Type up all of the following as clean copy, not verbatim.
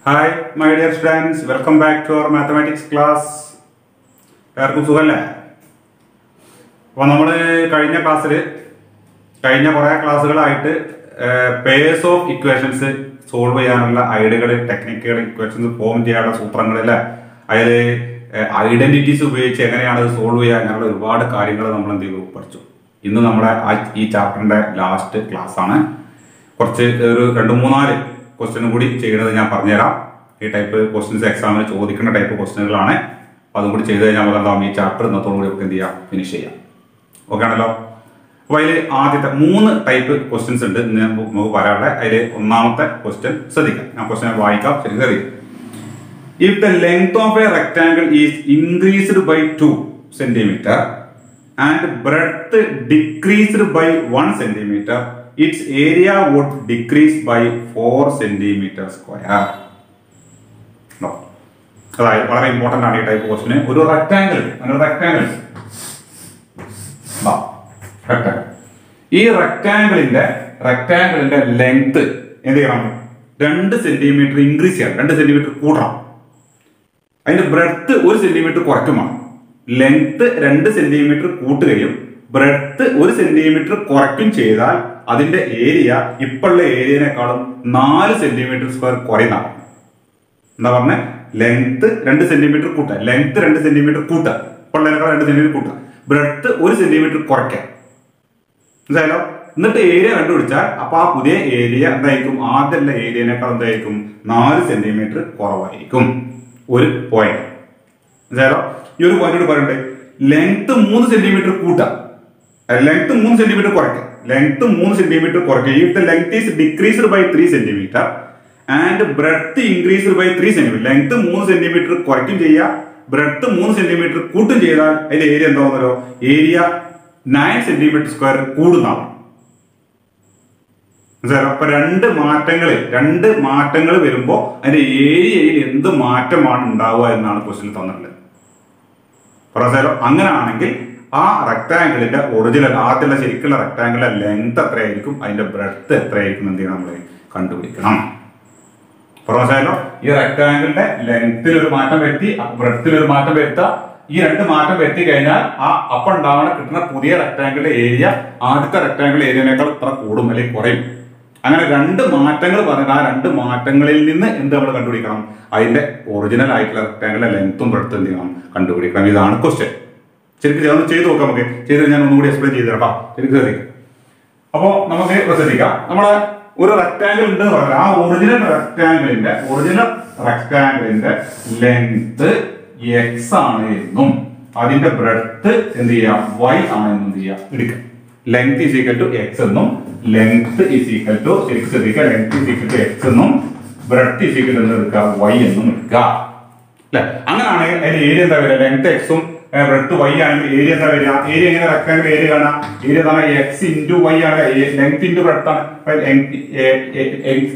Hi, my dear students. Welcome back to our mathematics class. എല്ലാവർക്കും സുഖല്ലേ? അപ്പോൾ നമ്മൾ കഴിഞ്ഞ കുറേ ക്ലാസ്സുകളായിട്ട് പേഴ്സ് ഓഫ് ഇക്വേഷൻസ് സോൾവ് ചെയ്യാനുള്ള ഐഡിയകൾ, ടെക്നിക്കുകൾ, ഇക്വേഷൻസ് ഫോം ചെയ്യാനുള്ള സൂത്രങ്ങൾ, അതിൽ ഐഡന്റിറ്റീസ് ഉപയോഗിച്ച് എങ്ങനെയാണ് അത് സോൾവ് ചെയ്യുക അങ്ങനെയുള്ള ഒരുപാട് കാര്യങ്ങൾ നമ്മൾ എന്ത് ചെയ്തു പഠിച്ചു. ഇന്ന് നമ്മുടെ ഈ ചാപ്റ്ററിന്റെ ലാസ്റ്റ് ക്ലാസ് ആണ്. കുറച്ച് ഒരു 2-3 ക്വസ്റ്റ്യനും കൂടി ചെയ്യുന്നത് ഞാൻ പറഞ്ഞുതരാം. ഈ ടൈപ്പ് ക്വസ്റ്റ്യൻസ് എക്സാമിന് ചോദിക്കുന്ന ടൈപ്പ് ക്വസ്റ്റ്യനുകളാണ്. അപ്പോൾ അതും കൂടി ചെയ്ത് കഴിഞ്ഞാൽ നമുക്ക് എന്താവും, ഈ ചാപ്റ്റർ ഇന്നത്തോടു കൂടി നമുക്ക് എന്ത് ചെയ്യാം, ഫിനിഷ് ചെയ്യാം. ഓക്കെ ആണല്ലോ. അപ്പോൾ അതിൽ ആദ്യത്തെ 3 ടൈപ്പ് ക്വസ്റ്റ്യൻസ് ഉണ്ട് നമുക്ക് പറയാനുള്ളത്. അതിൽ ഒന്നാമത്തെ ക്വസ്റ്റ്യൻ ശ്രദ്ധിക്കാം. ഞാൻ ക്വസ്റ്റ്യൻ വായിക്കാം, ശരി. If the length of a rectangle is increased by 2 cm and breadth decreased by 1 cm, its area would decrease by 4 cm square. No. അതായത് വളരെ ഇമ്പോർട്ടന്റ് ആണ് ഈ ടൈപ്പ് ക്വസ്റ്റിന്. ഒരു റെക്ടാങ്കിൾ ഈ റെക്ടാങ്കിളിന്റെ ലെങ്ത് എന്ത് ചെയ്യണം, 2 സെന്റിമീറ്റർ ഇൻക്രീസ് ചെയ്യണം, 2 സെന്റിമീറ്റർ കൂട്ടണം. അതിന്റെ ബ്രെഡ്ത്ത് 1 സെന്റിമീറ്റർ കുറയ്ക്കുമാണ്. ലെങ്ത് 2 സെന്റിമീറ്റർ കൂട്ടുകയും ബ്രെഡ്ത്ത് 1 സെന്റിമീറ്റർ കുറയ്ക്കും ചെയ്താൽ അതിന്റെ ഏരിയ ഇപ്പോഴുള്ള ഏരിയനേക്കാളും 4 സെന്റിമീറ്റർ സ്ക്വയർ കുറയുന്നതാണ്. എന്താ പറഞ്ഞ, ലെങ്ത് 2 സെന്റിമീറ്റർ കൂട്ടുക, ലെങ്ത് 2 സെന്റിമീറ്റർ കൂട്ടുക, ഇപ്പോഴേക്കാൾ 2 സെന്റിമീറ്റർ കൂട്ടുക, ബ്രെഡ്ത്ത് 1 സെന്റിമീറ്റർ കുറയ്ക്കുക. മനസ്സിലായല്ലോ? എന്നിട്ട് ഏരിയ കണ്ടുപിടിച്ചാൽ അപ്പൊ ആ പുതിയ ഏരിയ എന്തായിരിക്കും, ആദ്യമുള്ള ഏരിയനേക്കാൾ എന്തായിരിക്കും, 4 സെന്റിമീറ്റർ കുറവായിരിക്കും. ഒരു പോയിന്റ്. മനസ്സിലായല്ലോ? ഈ ഒരു പോയിന്റ് പറയണ്ടേ, ലെങ്ത് 3 സെന്റിമീറ്റർ കൂട്ടുക, ലെങ്ത് 3 സെന്റിമീറ്റർ കുറയ്ക്കുക, ലെങ്ത് 3 സെന്റിമീറ്റർ കുറയ്ക്കുക. If the length is decreased by 3 centimetre and breadth increased by 3 centimetre, length 3 centimetre കുറയ്ക്കും ചെയ്യുക, ബ്രെഡ്ത്ത് 3 സെന്റിമീറ്റർ കൂട്ടും ചെയ്താൽ അതിന്റെ ഏരിയ എന്താവുന്നല്ലോ, ഏരിയ 9 സെന്റിമീറ്റർ സ്ക്വയർ കൂടുന്നതാണ്. അപ്പൊ 2 മാറ്റങ്ങൾ വരുമ്പോ അതിന്റെ ഏരിയയിൽ എന്ത് മാറ്റമാണ് ഉണ്ടാവുക എന്നാണ് ക്വസ്റ്റ്യൻ തന്നിട്ടുള്ളത്. അങ്ങനെയാണെങ്കിൽ ആ റെക്ടാങ്കിളിന്റെ ഒറിജിനൽ ആദ്യമുള്ള ശരിക്കുള്ള റെക്ടാങ്കിളിന്റെ ലെങ്ത് എത്രയായിരിക്കും, അതിന്റെ ബ്രെഡ്ത്ത് എത്രയായിരിക്കും എന്ത് ചെയ്യണം, നമ്മൾ കണ്ടുപിടിക്കണം. മനസ്സിലായല്ലോ? ഈ റെക്ടാങ്കിളിന്റെ ലെങ്ത്തിൽ ഒരു മാറ്റം വരുത്തി, ബ്രെഡ്ത്തിൽ ഒരു മാറ്റം വരുത്തുക. ഈ 2 മാറ്റം വരുത്തി കഴിഞ്ഞാൽ ആ അപ്പം ഉണ്ടാവുന്ന കിട്ടുന്ന പുതിയ റെക്ടാങ്കിളിന്റെ ഏരിയ ആദ്യത്തെ റെക്ടാങ്കിൾ ഏരിയനേക്കാൾ ഇത്ര കൂടും അല്ലെങ്കിൽ കുറയും. അങ്ങനെ 2 മാറ്റങ്ങൾ പറഞ്ഞാൽ ആ 2 മാറ്റങ്ങളിൽ നിന്ന് എന്ത് നമ്മൾ കണ്ടുപിടിക്കണം, അതിന്റെ ഒറിജിനൽ ആയിട്ടുള്ള റെക്ടാങ്കിളിന്റെ ലെങ്ത്തും ബ്രെഡ്ത്തും എന്ത് ചെയ്യണം, കണ്ടുപിടിക്കണം. ഇതാണ് ക്വസ്റ്റ്യൻ. ശരിക്കും ഒന്ന് ചെയ്ത് നോക്കാം. നമുക്ക് ചെയ്ത് ഞാൻ ഒന്നുകൂടി എക്സ്പ്ലെയിൻ ചെയ്ത് തരാം. ശരിക്കും ശ്രദ്ധിക്കാം. അപ്പോ നമുക്ക് ശ്രദ്ധിക്കാം, നമ്മളെ ഒരു റെക്ടാങ്കിൾ ഉണ്ട് എന്ന് പറഞ്ഞാൽ ആ ഒറിജിനൽ റെക്ടാങ്കിളിന്റെ ലെങ്ത് എക്സ് ആണ് എന്നും അതിന്റെ ബ്രെഡ്ത്ത് എന്ത് ചെയ്യാം, വൈ ആണ് എന്നും എന്ത് ചെയ്യാം എടുക്കാം. Length is equal to x എന്നും ലെങ്ത് ഈസ് ഈക്വൽ ടു ശരിക്കും ശ്രദ്ധിക്കുക, length is equal to x എന്നും ബ്രെഡ്ത്ത് ഈസ് ഈക്വൽ എന്ന് എടുക്കുക, വൈ എന്നും എടുക്കുക. അല്ലെ? അങ്ങനെയാണെങ്കിൽ അതിന്റെ ഏരിയ എന്താ വരിക, ലെങ്ത് എക്സും ബ്രെഡ്ത്ത് വൈ ആണെങ്കിൽ ഏരിയ എന്താ വരിക, ഏരിയ എങ്ങനെ റെക്ടാങ്കിൾ ഏരിയ കാണാം, ഏരിയ എന്താണ്, എക്സ് ഇൻറ്റു വൈ ആണ്, ലെങ്ത് ഇൻറ്റു ബ്രെഡ്ത്ത് ആണ്,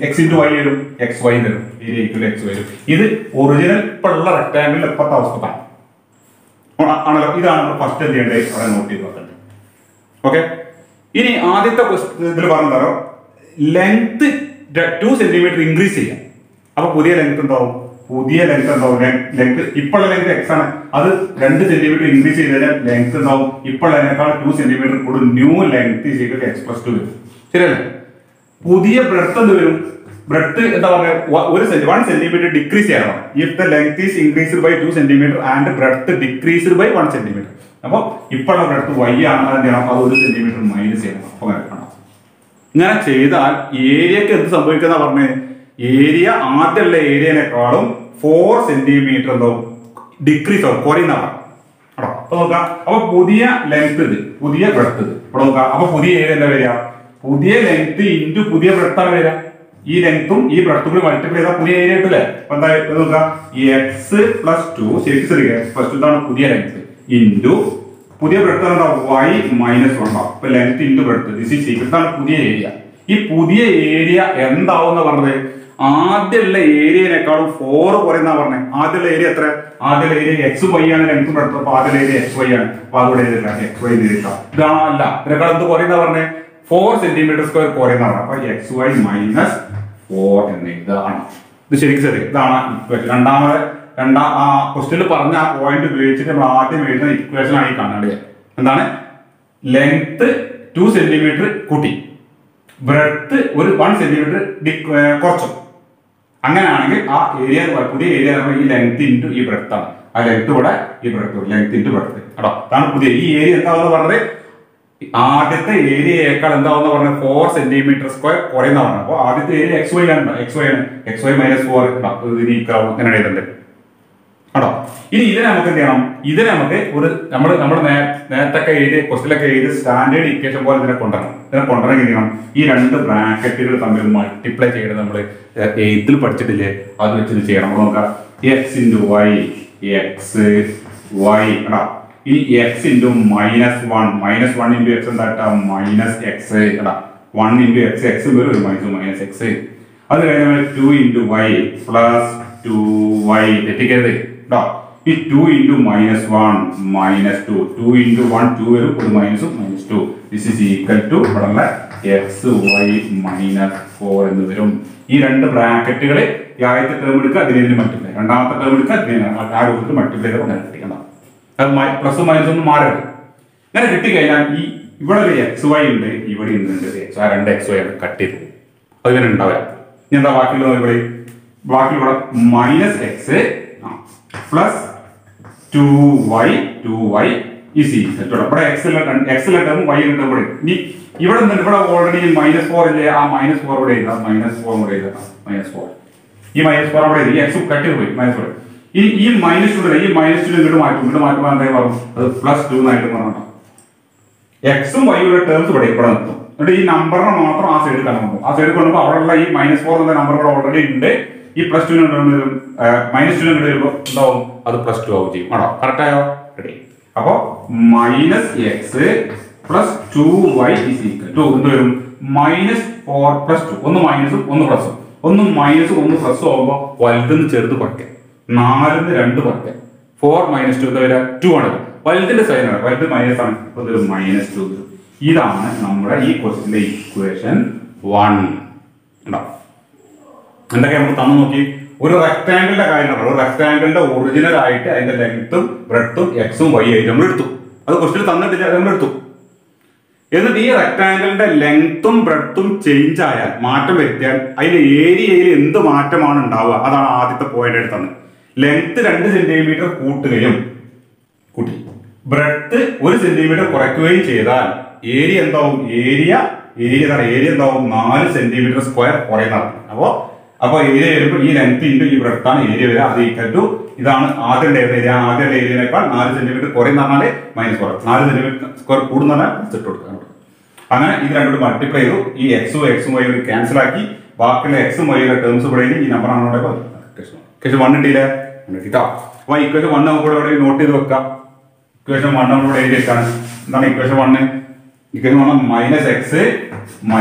എക്സ് ഇൻറ്റു വൈ വരും, എക്സ് വൈ വരും, ഏരിയ ഈക്വൽ എക്സ് വരും. ഇത് ഒറിജിനൽ ഇപ്പോഴുള്ള റെക്ടാങ്കിളിൽ എപ്പോഴത്തെ അവസ്ഥ ആണല്ലോ. ഇതാണ് നമ്മൾ ഫസ്റ്റ് എന്ത് ചെയ്യേണ്ടത്, അവിടെ നോട്ട് ചെയ്ത് വെക്കേണ്ടത്. ഓക്കെ. ഇനി ആദ്യത്തെ ഇതിൽ പറഞ്ഞോ, ലെങ്ത് 2 സെന്റിമീറ്റർ ഇൻക്രീസ് ചെയ്യാം. അപ്പൊ പുതിയ ലെങ്ത് എന്താവും, ലെങ്ത് ഇപ്പോഴുള്ള ലെങ്ത് എക്സ് ആണ്, അത് 2 സെന്റിമീറ്റർ ഇൻക്രീസ് ചെയ്ത് കഴിഞ്ഞാൽ ലെങ്ത് എന്താവും, ഇപ്പോഴതിനേക്കാൾ 2 സെന്റിമീറ്റർ കൂടും. New length is equal to x plus 2 വരും. ശരിയല്ലേ? പുതിയ ബ്രെഡ്ത്ത് എന്ത് വരും, ബ്രെഡ്ത്ത് എന്താ പറയുക, 1 സെന്റിമീറ്റർ ഡിക്രീസ് ചെയ്യണം. If the length is increased by 2 centimetre and breadth decreased by 1 centimetre. അപ്പൊ ഇപ്പോഴുള്ള ബ്രെഡ്ത്ത് വൈ ആണ്, എന്ത് ചെയ്യണം, അത് 1 സെന്റിമീറ്റർ മൈനസ് ചെയ്യണം. അപ്പൊ ഇങ്ങനെ ചെയ്താൽ ഏരിയക്ക് എന്ത് സംഭവിക്കുന്ന പറഞ്ഞ്, ഏരിയ ആദ്യമുള്ള ഏരിയനേക്കാളും 4 സെന്റിമീറ്റർ എന്തോ ഡിക്രീസ് ആവും, കുറയുന്നതാണ്. അപ്പൊ നോക്കാം, അപ്പൊ പുതിയ ലെങ്ത് ഇത്, പുതിയ ബ്രെഡ്ത്ത് ഇത്. ഇവിടെ നോക്കാം, അപ്പൊ പുതിയ ഏരിയ എന്താ വരിക, പുതിയ ലെങ്ത് ഇൻറ്റു പുതിയ ബ്രെഡ്ത്താണ് വരിക. ഈ ലെങ്ത്തും ഈ ബ്രെഡ്ത്തും കൂടി മൾട്ടിപ്ലൈ ചെയ്താൽ പുതിയ ഏരിയ കിട്ടില്ലേ. അപ്പൊ എന്താ നോക്കാം, എക്സ് പ്ലസ് 2 ശരിക്കും എക്സ് പ്ലസ് 2 ഇതാണ് പുതിയ ലെങ്ത് ഇൻറ്റു പുതിയ ബ്രെഡ്ത്ത് എന്താ, വൈ മൈനസ് 1 ഉണ്ടാവും. അപ്പൊ length into breadth this is equal, ഇതാണ് പുതിയ ഏരിയ. ഈ പുതിയ ഏരിയ എന്താവും പറഞ്ഞത്, ആദ്യമുള്ള ഏരിയനേക്കാളും 4 കുറയുന്ന പറഞ്ഞത്. ആദ്യമുള്ള ഏരിയ എത്ര, ആദ്യമുള്ള ഏരിയ എക്സ് വൈ ആണ്, ലെങ്ത്തും ബ്രെഡ്ത്തും. അപ്പൊ ആദ്യമുള്ള ഏരിയ എക്സ് വൈ ആണ്, അപ്പൊ അതുകൂടെ എക്സ് വൈ ചെയ്തിട്ടാ. ഇതാണോ, അല്ല, ഇതിനേക്കാൾ എന്ത് കുറയുന്ന പറഞ്ഞത്, 4 സെന്റിമീറ്റർ സ്ക്വയർ കുറയുന്ന പറഞ്ഞത്. അപ്പൊ എക്സ് വൈ മൈനസ് 4 എന്ന് ഇതാണ്. ഇത് ശരിക്കും ശരി ഇതാണ് ഇക്വേഷൻ. ആ ക്വസ്റ്റ്യനിൽ പറഞ്ഞ ആ പോയിന്റ് ഉപയോഗിച്ചിട്ട് നമ്മൾ ആദ്യം എഴുതുന്ന ഇക്വേഷൻ ആണ് ഈ കാണുന്നത്. എന്താണ്? ലെങ്ത് 2 സെന്റിമീറ്റർ കൂട്ടി, ബ്രെഡ്ത്ത് ഒരു 1 സെന്റിമീറ്റർ കുറച്ചു. അങ്ങനെയാണെങ്കിൽ ആ ഏരിയ പുതിയ ഏരിയ ഈ ലെങ്ത് ഇൻറ്റു ഈ ബ്രെഡ്ത്ത് ആണ്. ആ ലെങ്ത് ഇവിടെ ഈ ബ്രെഡ്ത്ത്, ലെങ്ത് ഇൻറ്റു ബ്രെഡ്ത്ത് കേട്ടോ. അതാണ് പുതിയ ഈ ഏരിയ എന്താണെന്ന് പറഞ്ഞത്. ആദ്യത്തെ ഏരിയയേക്കാൾ എന്താവെന്ന് പറഞ്ഞത് 4 സെന്റിമീറ്റർ സ്ക്വയർ കുറയുന്ന പറഞ്ഞത്. അപ്പോൾ ആദ്യത്തെ ഏരിയ XY ആണ്, XY - 4 ഇതിന് ഇങ്ങനെ എഴുതുന്നുണ്ട് കേട്ടോ. ഇനി ഇതിനെ നമുക്ക് എന്ത് ചെയ്യണം? ഇതിനെ നമുക്ക് ഒരു നമ്മൾ നേരത്തെ എഴുതി ക്വസ്റ്റിലൊക്കെ എഴുതി സ്റ്റാൻഡേർഡ് ഇക്വേഷൻ പോലെ ഇതിനെ കൊണ്ടുവരണം. ഇതിനെ കൊണ്ടുവരണം ചെയ്യണം. ഈ രണ്ട് ബ്രാക്കറ്റുകൾ തമ്മിൽ മൾട്ടിപ്ലൈ ചെയ്ത് നമ്മൾ 8th പഠിച്ചിട്ടില്ലേ, അത് വെച്ചിട്ട് ചെയ്യണം. നോക്കാം, x × y xy കേട്ടോ. ഈ x × -1 -1 × x എന്താ? -x കേട്ടോ. 1 × x x വരും, -x. അത് കഴിഞ്ഞാൽ 2 × y + 2y തെറ്റിക്കരുത് കേട്ടോ. ഈ 2 × -1 -2 2 × 1 2 വരും, ഒരു -2. ദിസ് ഈസ് ഈക്വൽ ടു ഇവിടെ xy - 4 എന്ന് വരും. ഈ രണ്ട് ബ്രാക്കറ്റുകൾ ആദ്യത്തെ ടേം എടുക്കുക, അതിനെ മൾട്ടിപ്ലൈ, രണ്ടാമത്തെ ടേം എടുക്കുക, ആ രൂപത്തിൽ മൾട്ടിപ്ലൈ ചെയ്ത് കിട്ടിക്കണം. അത് പ്ലസും മൈനസും ഒന്നും മാറരുത്. ഇങ്ങനെ കിട്ടിക്കഴിഞ്ഞാൽ ഈ ഇവിടെ ഒരു XY ഉണ്ട്, ഇവിടെ ഉണ്ട് ആ രണ്ട് XY ആണ് കട്ട് ചെയ്ത് അതിങ്ങനെ ഉണ്ടാവുക. ഇനി എന്താ ബാക്കിയുള്ളത്? ഇവിടെ ബാക്കിയുള്ള -x + 2y is equal to ഇവിടെ x ടേം y ടേം ഇവിടെ. ഇനി ഇവിടെ ഓൾറെഡി -4 ഇല്ലേ, ആ -4 ഇവിടെ എഴുതാം, -4 ഇവിടെ എഴുതാം, -4 ഈ -4 അവിടെ എഴുതി, x കട്ട് ചെയ്ത് പോയി -4. ഈ -2 ഈ -2 ഇങ്ങോട്ട് മാറ്റുമ്പോൾ എന്തായി മാറും? അത് +2 എന്നായിട്ട് മാറണം. എക്സും വൈയുടെ ടേംസ് ഇവിടെ നിർത്തും. എന്നിട്ട് ഈ നമ്പറിനെ മാത്രം ആ സൈഡിൽ കണ്ടുപോകും. ആ സൈഡിൽ കൊണ്ടുപോകുമ്പോൾ അവിടെയുള്ള ഈ -4 എന്ന നമ്പർ ഇവിടെ ഓൾറെഡി ഉണ്ട്. ഈ +2 -2 വരുമ്പോൾ എന്താവും? അത് +2 ആവും ചെയ്യും. ആണോ? കറക്റ്റ് ആയോ? റെഡി. അപ്പോ -x + 2y = എന്ത് വരും? -4 + 2. ഒന്ന് മൈനസും ഒന്ന് പ്ലസും, ഒന്ന് മൈനസും ഒന്ന് പ്ലസും ആവുമ്പോൾ വലുതെന്ന് ചെറുത് കുറയ്ക്കാം, 4ന് 2 കുറയ്ക്കാം. 4 - 2 എന്താ വരിക? 2 ആണ്. വലുതിന്റെ സൈനാണ്, വലുത് മൈനസ് ആണ്, അതൊരു -2 വരും. ഇതാണ് നമ്മുടെ ഈ ക്വസ്റ്റിന്റെ ഇക്വേഷൻ 1. എന്തൊക്കെ നമുക്ക് തന്നു നോക്കി? ഒരു റെക്ടാംഗിളിന്റെ കാര്യം, ഒരു റെക്ടാംഗിളിന്റെ ഒറിജിനൽ ആയിട്ട് അതിന്റെ ലെങ്ത്തും ബ്രെഡ്ത്തും എക്സും വൈ ആയിട്ട് നമ്മൾ എടുത്തു. അത് ക്വസ്റ്റിൽ തന്നിട്ടില്ല, നമ്മൾ എടുത്തു. എന്നിട്ട് ഈ റെക്ടാംഗിളിന്റെ ലെങ്ത്തും ബ്രെഡ്ത്തും ചേഞ്ച് ആയാൽ, മാറ്റം വരുത്തിയാൽ അതിന്റെ ഏരിയയിൽ എന്ത് മാറ്റമാണ് ഉണ്ടാവുക? അതാണ് ആദ്യത്തെ പോയിന്റ് എടുത്തത്. ലെങ്ത്ത് 2 സെന്റിമീറ്റർ കൂട്ടുകയും ബ്രെഡ്ത്ത് 1 സെന്റിമീറ്റർ കുറയ്ക്കുകയും ചെയ്താൽ ഏരിയ എന്താവും? ഏരിയ എന്താവും? 4 സെന്റിമീറ്റർ സ്ക്വയർ കുറയുന്നതാണ്. അപ്പൊ ഏരിയ വരുമ്പോൾ ഈ ലെങ്ത് ഇൻറ്റു ഈ ബ്രെഡ്ത്താണ് ഏരിയ വരിക. അത് ഈക്വൽ ടു ഇതാണ് ആദ്യത്തെ ഏരിയ. ആദ്യത്തെ ഏരിയനേക്കാൾ 4 സെന്റിമീറ്റർ കുറയുന്ന പറഞ്ഞാൽ -4, 4 സെന്റിമീറ്റർ സ്ക്വയർ കൂടുന്ന ഇട്ട് കൊടുക്കുക. അങ്ങനെ ഇത് രണ്ടും മൾട്ടിപ്ലൈ ചെയ്തു. ഈ എക്സും വൈ ക്യാൻസൽ ആക്കി, ബാക്കിയുള്ള എക്സും വൈയുടെ ടേംസ് ഇവിടെ ഈ നമ്പറാണ് ഇവിടെ ഇക്വേഷൻ 1 കിട്ടിയില്ലേ? കിട്ടാം. അപ്പൊ ഇക്വേഷൻ 1 നമുക്ക് ഇവിടെ നോട്ട് ചെയ്ത് വെക്കാം. ഇക്വേഷൻ 1 നമ്മളിവിടെ എഴുതി വെക്കാണ്. എന്താണ് ഇക്വേഷൻ 1? ഇക്വേഷൻ 1 -x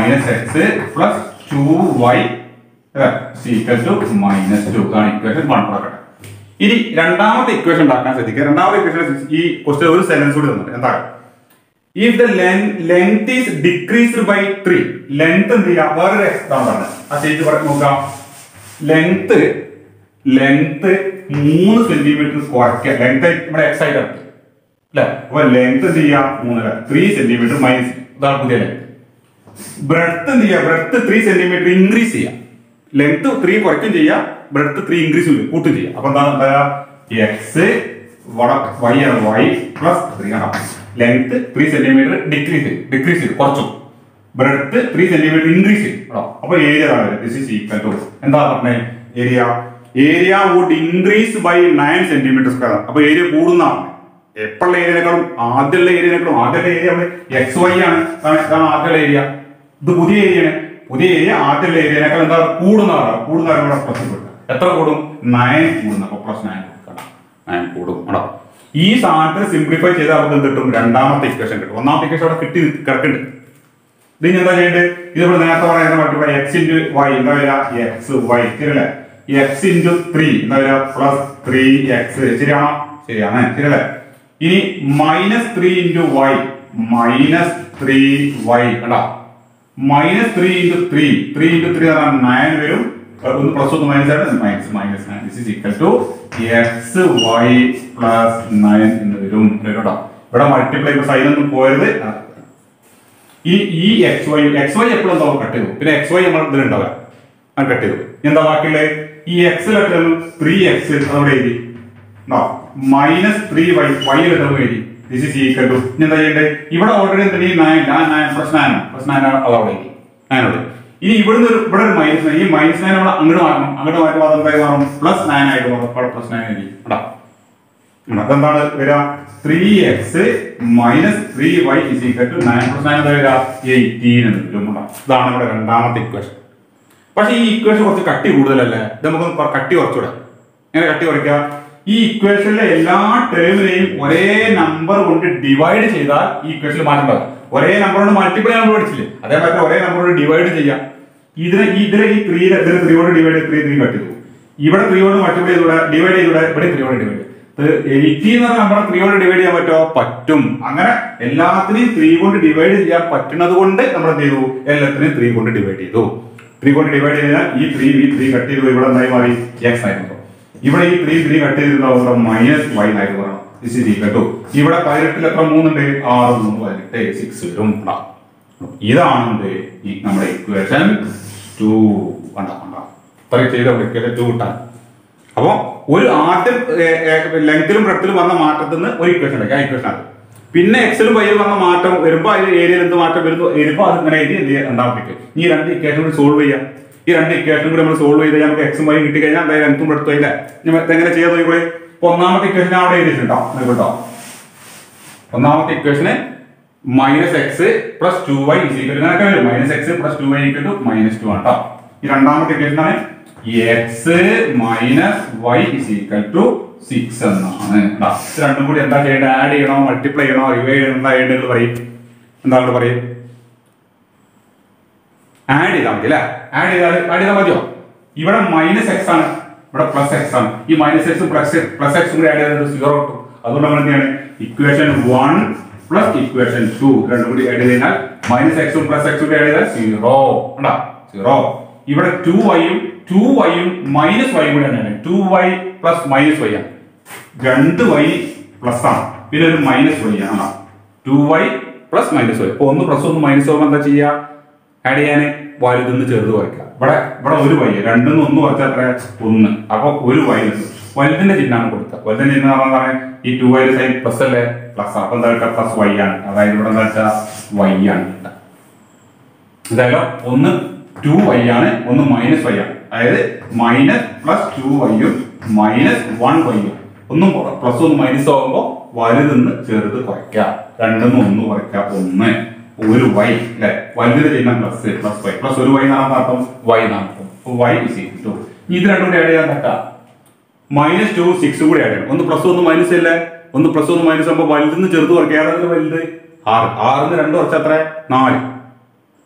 + 2y = -2 ആണ് ഇക്വേഷൻ 1. ഇനി രണ്ടാമത്തെ ഇക്വേഷൻ ഉണ്ടാക്കാൻ ശ്രദ്ധിക്കുക. രണ്ടാമത്തെ ഇക്വേഷൻ ഈ ക്വസ്റ്റ്യൻ ഒരു സെന്റൻസ് കൂടി തന്നിട്ട് എന്താണ്? If the length is decreased by 3, length എന്ത് ചെയ്യാം? വേറൊരു എക്സാമ്പിൾ ആണ്. ആ ചെയ്ത് നോക്കാം. ലെങ്ത് 3 സെന്റിമീറ്റർ കുറയ്ക്കുക. ലെങ്ത് നമ്മുടെ എക്സ് ആയിട്ട് എടുത്ത് അല്ലെ. അപ്പൊ ലെങ്ത് എന്ത് ചെയ്യാം? 3 സെന്റിമീറ്റർ മൈനസ്, ഇതാണ് പുതിയ ലെങ്ത്. ബ്രെഡ്ത്ത് എന്ത് ചെയ്യാം? ബ്രെഡ്ത്ത് 3 സെന്റിമീറ്റർ ഇൻക്രീസ് ചെയ്യാം. ലെങ്ത് 3 കുറയ്ക്കും ചെയ്യാം, ബ്രെഡ്ത്ത് 3 ഇൻക്രീസ് ചെയ്യും, കൂട്ടും ചെയ്യാം. അപ്പൊ എന്താണ് എക്സ് y ആണ്, y + 3 ആണ്. ലെങ്ത് 3 സെന്റിമീറ്റർ ഡിക്രീസ് ചെയ്തു, കുറച്ചു. ബ്രെഡ്ത്ത് 3 സെന്റിമീറ്റർ ഇൻക്രീസ് ചെയ്യും. അപ്പൊ area this is equal to എന്താ പറഞ്ഞത്? Area would increase by 9 centimetre square. അപ്പൊ ഏരിയ കൂടുന്നതാണ്. എപ്പോഴുള്ള ഏരിയനേക്കാളും ആദ്യമുള്ള ഏരിയ XY ആണ്. ഇതാണ് ആദ്യമുള്ള ഏരിയ. ഇത് പുതിയ ഏരിയയാണ്. പുതിയ ഏരിയ ആദ്യമുള്ള ഏരിയനേക്കാൾ എന്താ കൂടുന്നതാണ്. കൂടുന്നതാണ് പ്ലസ് കൊടുക്കുക. എത്ര കൂടും? 9 കൂടുന്നു. അപ്പൊ +9 കൊടുക്കണം, 9 കൂടും. ഈ സാധനത്തിന് സിംപ്ലിഫൈ ചെയ്താൽ നമുക്ക് എന്ത് കിട്ടും? രണ്ടാമത്തെ ഇക്വേഷൻ കിട്ടും. ഒന്നാമത്തെ ഇക്വേഷൻ അവിടെ കിട്ടി കിടക്കുന്നുണ്ട്. ഇതിന് എന്താ ചെയ്യേണ്ടത്? ഇതിവിടെ നേരത്തെ പറയുന്ന മറ്റുള്ള x × y എന്താ വരിക? xy ശരിയല്ലേ? x × 3 എന്താ വരിക? +3x ശരിയാണോ? ശരിയാണ്, ശരിയല്ലേ? ഇനി -3 × y -3y കണ്ടോ? -3 × 3 3 × 3 9 വരും, ഒന്ന് പ്ലസ് ഒന്ന് മൈനസ് ആണ് minus 9 this is equal to x y plus 9 എന്ന് വരും കേട്ടോ. ഇവിടെ മൾട്ടിപ്ലൈ സൈൻ ഒന്നും പോയത്. ഈ എക്സ് വൈ എപ്പോഴും എന്താവും കട്ട് ചെയ്തു. പിന്നെ എക്സ് വൈ നമ്മൾ ഇതിലുണ്ടാവുക അത് കട്ട് ചെയ്തു. എന്താ ബാക്കിയുള്ളത് ഈ എക്സ് ലെറ്റർ 3x അതവിടെ എഴുതി മൈനസ് 3y y ലെറ്റർ എഴുതി ദിസ് ഈസ് ഈക്വൽ ടു. എന്താ ചെയ്യേണ്ടത് ഇവിടെ ഓൾറെഡി എന്താ 9 പ്ലസ് 9 അതവിടെ എഴുതി 9. ഇനി ഇവിടുന്ന് ഇവിടെ ഒരു മൈനസ് 9 ഈ മൈനസ് 9 നമ്മൾ അങ്ങോട്ട് മാറ്റുമ്പോൾ അതെന്തായി മാറും പ്ലസ് 9 ആയിട്ട് മാറും. അവിടെ പ്ലസ് 9 എഴുതി അതെന്താണ് വരിക 3x minus 3y is equal to 9 plus 9 എന്താ വരിക 18 എന്ന് വരും. ഇതാണ് നമ്മുടെ രണ്ടാമത്തെ ഇക്വേഷൻ. പക്ഷെ ഈ ഇക്വേഷൻ കുറച്ച് കട്ടി കൂടുതലല്ലേ. ഇത് നമുക്ക് കട്ടി കുറച്ചുകൂടെ. എങ്ങനെ കട്ടി കുറയ്ക്കുക? ഈ ഇക്വേഷനിലെ എല്ലാ ടേമിനെയും ഒരേ നമ്പർ കൊണ്ട് ഡിവൈഡ് ചെയ്താൽ ഈ ഇക്വേഷനിൽ മാറ്റം ഉണ്ടാകും. ഒരേ നമ്പർ കൊണ്ട് മൾട്ടിപ്ലൈ നമ്മൾ പഠിച്ചില്ലേ അതേപോലെ ഒരേ നമ്പർ കൊണ്ട് ഡിവൈഡ് ചെയ്യാം. ഇതിനെ ഈ 3 കൊണ്ട് ഡിവൈഡ് ചെയ്ത് 3 കട്ട് ചെയ്തു. ഇവിടെ 3 കൊണ്ട് മൾട്ടിപ്ലൈ ചെയ്തൂടെ ഡിവൈഡ് ചെയ്തൂടെ ഇവിടെ 3 കൊണ്ട് ഡിവൈഡ് 18 എന്ന നമ്പർ 3 കൊണ്ട് ഡിവൈഡ് ചെയ്യാൻ പറ്റുമോ? പറ്റും. അങ്ങനെ എല്ലാത്തിനെയും 3 കൊണ്ട് ഡിവൈഡ് ചെയ്യാൻ പറ്റുന്നത് കൊണ്ട് നമ്മൾ എന്ത് ചെയ്തു എല്ലാത്തിനെയും 3 കൊണ്ട് ഡിവൈഡ് ചെയ്തു. 3 കൊണ്ട് ഡിവൈഡ് ചെയ്താൽ ഈ 3 കട്ട് ചെയ്തു ഇവിടെ എന്തായി മാറി എക്സ് ആയിരുന്നു. ഇവിടെ ഈ 3 കട്ട് ചെയ്തിട്ടുണ്ടാവും മൈനസ് y ആയിട്ട് പറയണം. ദിസ് ഈസ് ഈക്വൽ ടു ഇവിടെ 18 എത്ര 3 ഉണ്ട് 6 3 18 6 വരും. ഇതാണ് ഈ നമ്മുടെ ഇക്വേഷൻ 2 ചെയ്ത ഇക്വേഷൻ 2 കിട്ടാൻ. അപ്പൊ ഒരു ആദ്യം ലെങ്ത്തിലും ബ്രെഡ്ത്തിലും വന്ന മാറ്റത്തിൽ നിന്ന് ഒരു ഇക്വേഷൻ ഉണ്ടാക്കി. ആ ഇക്വേഷൻ ആണ്. പിന്നെ എക്സിലും വൈയിലും വന്ന മാറ്റം വരുമ്പോൾ അതിന്റെ ഏരിയയിൽ എന്ത് മാറ്റം വരുമ്പോൾ അത് ഇങ്ങനെ എഴുതി രണ്ടാമത്തെ ഈ 2 ഇക്വേഷൻ കൂടി സോൾവ് ചെയ്യാം. ഈ 2 ഇക്വേഷൻ കൂടി നമ്മൾ സോൾവ് ചെയ്ത് നമുക്ക് എക്സും വൈയും കിട്ടി കഴിഞ്ഞാൽ എന്തായാലും ലെങ്ത്തും ബ്രെഡ്ത്തും ഇല്ല. എങ്ങനെ ചെയ്യാൻ നോക്കിക്കോളി. ഒന്നാമത്തെ ഇക്വേഷൻ അവിടെ എഴുതിയിട്ടുണ്ടോ കേട്ടോ. ഒന്നാമത്തെ ഇക്വേഷന് minus x plus 2y is equal to വരും. Minus x plus 2y equal to -2 ആണ് കേട്ടോ. ഈ രണ്ടാമത്തെ ഇക്വേഷനാണ് x minus y is equal to 6 എന്നാണ്. രണ്ടും കൂടി എന്താ ചെയ്യേണ്ടത്? ആഡ് ചെയ്യണോ മൾട്ടിപ്ലൈ ചെയ്യണോ റിവൈഡ് ചെയ്യണോ എന്താ ചെയ്യേണ്ടത് പറയും. എന്താണ് പറയും? ആഡ് ചെയ്താൽ മതി അല്ലെ. ആഡ് ചെയ്താൽ മതിയോ? ഇവിടെ മൈനസ് എക്സ് ആണ് ഇവിടെ പ്ലസ് എക്സ് ആണ്. ഈ മൈനസ് എക്സും പ്ലസ് എക്സും കൂടി ആഡ് ചെയ്തത് 0 കിട്ടും. അതുകൊണ്ട് നമ്മൾ എന്താണ് ഇക്വേഷൻ 1 പ്ലസ് ഇക്വേഷൻ 2 രണ്ടും കൂടി ആഡ് ചെയ്ത് കഴിഞ്ഞാൽ മൈനസ് എക്സും പ്ലസ് എക്സും കൂടി ആഡ് ചെയ്താൽ 0. ഇവിടെ 2y മൈനസ് y കൂടി ആണ്. 2y പ്ലസ് മൈനസ് y ആണ്. 2y പ്ലസ് ആണ് പിന്നെ ഒരു മൈനസ് y ആണ്. 2y plus minus y. അപ്പൊ 1 പ്ലസ് 1 മൈനസ് ആവുമ്പോൾ എന്താ ചെയ്യുക? ആഡ് ചെയ്യാൻ വലുതെന്ന് ചെറുത് കുറയ്ക്കുക. ഇവിടെ ഒരു y 2 1 കുറച്ചാൽ എത്ര 1. അപ്പൊ ഒരു y വലുതിന്റെ ചിഹ്നമാണ് കൊടുക്കുക. വലുതിന്റെ ചിഹ്നം പറഞ്ഞാൽ ഈ 2y സൈൻ പ്ലസ് അല്ലേ പ്ലസ്. അപ്പൊ എന്താ കിട്ടുക പ്ലസ് y ആണ്. അതായത് ഇവിടെ എന്താ വെച്ചാൽ y ആണ് കിട്ടുക. എന്തായാലും ഒന്ന് 2y ആണ് ഒന്ന് മൈനസ് y ആണ്. അതായത് minus plus 2y minus 1y ഒന്നും പ്ലസ് 1 മൈനസ് ആകുമ്പോൾ വലുതെന്ന് ചെറുത് കുറയ്ക്കുക. 2 1 കുറയ്ക്കുക 1 ഒരു y അല്ലെ. വലുതിന്റെ ചിഹ്നം പ്ലസ് പ്ലസ് y പ്ലസ് ഒരു y എന്നാണ് അർത്ഥം y എന്നാണ്. y ഇസ് ഈക്വൽ ടു ഇത് രണ്ടും കൂടി ആഡ് ചെയ്യാൻ പറ്റാ -2 6 കൂടി ആഡ് ചെയ്യണം. ഒന്ന് പ്ലസ് 1 മൈനസ് അല്ലേ. ഒന്ന് പ്ലസ് 1 മൈനസ് ആകുമ്പോൾ വലുതിന്ന് ചെറുത് കുറയ്ക്കുക. ഏതാണ്ട് വലുത് 6 6 2 കുറച്ച് എത്ര 4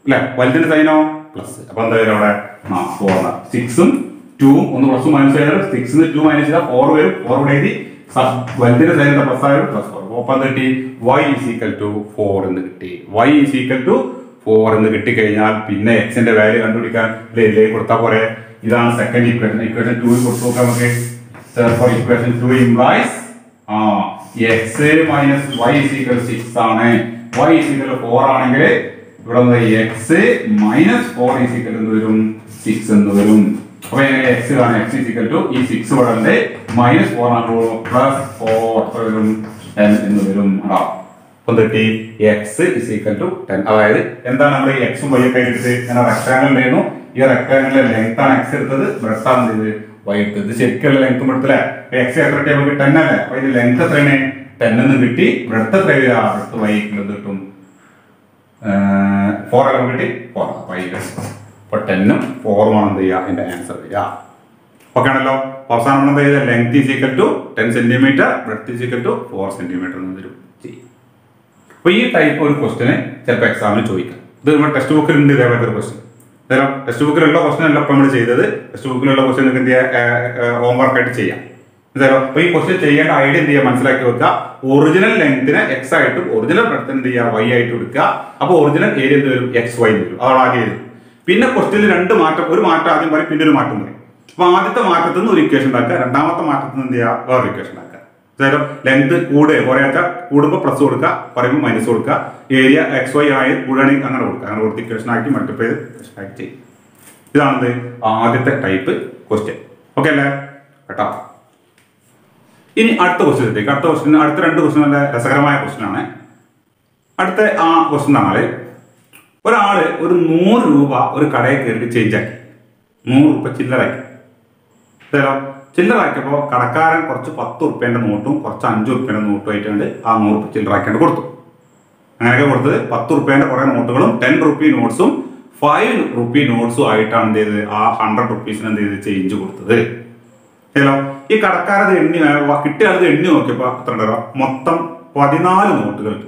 അല്ലെ. വലുതിന്റെ സൈനോ പ്ലസ്. അപ്പൊ എന്താ വരും അവിടെ 4 6ഉം 2ഉം ഒന്ന് പ്ലസ് മൈനസ് ചെയ്താൽ 6 2 മൈനസ് ചെയ്താൽ 4 വരും. 4 ഇവിടെ എഴുതി വലുതിന്റെ സൈൻ പ്ലസ് ആയാലും പ്ലസ് 4. ഒപ്പം കിട്ടി y ഇസ് ഈക്വൽ ടു 4 എന്ന് കിട്ടി. y ഇസ് ഈക്വൽ ടു 4 എന്ന് കിട്ടിക്കഴിഞ്ഞാൽ പിന്നെ എക്സിന്റെ വാല്യൂ കണ്ടുപിടിക്കാൻ ഇതിലേക്ക് കൊടുത്താൽ പോരെ. ഇതാണ് സെക്കൻഡ് ഇക്വേഷൻ. ഇക്വേഷൻ 2 കൊടുത്തു നോക്കാം നമുക്ക്. therefore equation 2 implies x minus y is equal to 6 ആണ്. y is equal to 4 ആണെങ്കിൽ ഇവിടെ x minus 4 is equal to വരും 6 എന്ന് വരും. അപ്പൊ x ആണ് x is equal to ഈ 6 ഇവിടെ minus 4 ആണ് plus 4 വരും 10 എന്ന് വരും. x is equal to 10. അതായത് എന്താണ് നമ്മൾ x ഉം y ഒക്കെ എടുത്ത് ഞാൻ റെക്ടാങ്കിൾ ഉണ്ടായിരുന്നു. ഈ റെക്ടാങ്കിളിലെ ലെങ്ത് ആണ് x എടുത്തത്, ബ്രെഡ്ത്ത് ആണ് ഇത് y എടുത്തത്. ശരിക്കുള്ള ലെങ്ത്തും എടുത്തല്ലേ. x എത്ര കിട്ടി നമുക്ക് 10 അല്ലേ. അപ്പൊ ഇത് ലെങ്ത് എത്രയാണ് 10 എന്ന് കിട്ടി. ബ്രെഡ്ത്ത് എത്ര വരിക ബ്രെഡ്ത്ത് y കിട്ടും 4 അല്ല കിട്ടി 4 y കിട്ടും. അപ്പൊ 10ഉം 4ഉം ആണ് എന്ത് ചെയ്യുക എന്റെ ആൻസർ വരിക. ഓക്കെ ആണല്ലോ. അവസാനം എന്താ ചെയ്ത length is equal to 10 centimetre breadth is equal to 4 centimetre എന്ന് വരും. അപ്പൊ ഈ ടൈപ്പ് ഒരു ക്വസ്റ്റിന് ചിലപ്പോൾ എക്സാമിന് ചോദിക്കാം. ഇത് നമ്മുടെ ടെക്സ്റ്റ് ബുക്കിൽ ഉണ്ട് ഇതേപോലത്തെ ഒരു ക്വസ്റ്റ്യൻ. അതായത് ടെക്സ്റ്റ് ബുക്കിലുള്ള ക്വസ്റ്റ്യൻ അല്ല ഇപ്പൊ നമ്മൾ ചെയ്തത്. ടെക്സ്റ്റ് ബുക്കിലുള്ള ക്വസ്റ്റ്യൻ നിങ്ങൾക്ക് എന്ത് ചെയ്യുക ഹോംവർക്ക് ആയിട്ട് ചെയ്യാം. അപ്പൊ ഈ ക്വസ്റ്റ്യൻ ചെയ്യേണ്ട ഐഡിയ എന്ത് ചെയ്യുക മനസ്സിലാക്കി വെക്കുക. ഒറിജിനൽ ലെങ്തിനെ എക്സ് ആയിട്ടും ഒറിജിനൽ ബ്രെഡ്ത്ത് എന്ത് ചെയ്യുക y ആയിട്ട് എടുക്കുക. അപ്പൊ ഒറിജിനൽ ഏരിയ എന്ത് വരും xy വരും. അതാണ് ആദ്യം എഴുതും. പിന്നെ ക്വസ്റ്റ്യനിൽ ഒരു മാറ്റം ആദ്യം പറയും, പിന്നെ ഒരു മാറ്റം പറയും. അപ്പൊ ആദ്യത്തെ മാറ്റത്തിൽ നിന്ന് ഒരു ഇക്വേഷൻ ഉണ്ടാക്കുക, രണ്ടാമത്തെ മാറ്റത്തിൽ നിന്ന് എന്ത് ചെയ്യുക, വേറൊരു ഇക്വേഷൻ ഉണ്ടാക്കുക. അതായത് ലെങ്ത് കൂടുമ്പോൾ പ്ലസ് കൊടുക്കുക, പറയുമ്പോൾ മൈനസ് കൊടുക്കുക, ഏരിയ XY ആയി കൂടുകയാണെങ്കിൽ അങ്ങനെ കൊടുക്കുക, അങ്ങനെ കൊടുത്ത് ഇക്വേഷൻ ആക്കി മൾട്ടിപ്ലൈ ചെയ്ത് ഇക്വേഷൻ ആക്കി ചെയ്യും. ഇതാണ് ആദ്യത്തെ ടൈപ്പ് ക്വസ്റ്റ്യൻ. ഓക്കെ അല്ലേ കേട്ടോ? ഇനി അടുത്ത ക്വസ്റ്റ്യൻ, അടുത്ത രണ്ട് ക്വസ്റ്റ്യൻ നല്ല രസകരമായ ക്വസ്റ്റ്യൻ ആണ്. അടുത്ത ആ ക്വസ്റ്റ്യൻ ആണ്, ഒരാള് ഒരു 100 രൂപ ഒരു കടയിൽ കയറിയിട്ട് ചേഞ്ച് ആക്കി, 100 രൂപ ചില്ലറാക്കി. ചില്ലറാക്കിയപ്പോൾ കടക്കാരൻ കുറച്ച് 10 റുപ്യേന്റെ നോട്ടും കുറച്ച് 5 റുപ്യേന്റെ നോട്ടും ആയിട്ടുണ്ട് ആ 100 രൂപ ചില്ലറാക്കിയാണ് കൊടുത്തു. അങ്ങനെയൊക്കെ കൊടുത്തത് 10 റുപ്യേന്റെ കുറെ നോട്ടുകളും 10 റുപ്പി നോട്ട്സും 5 റുപ്പി നോട്ട്സും ആയിട്ടാണ് എന്ത് ചെയ്ത് ആ 100 റുപ്പീസിന് എന്ത് ചെയ്ത് ചേഞ്ച് കൊടുത്തത്. ഈ കടക്കാരത് കിട്ടിയ ആളത് എണ്ണി നോക്കിയപ്പോ എത്ര ഉണ്ടാവുക, മൊത്തം 14 നോട്ടുകളുണ്ട്.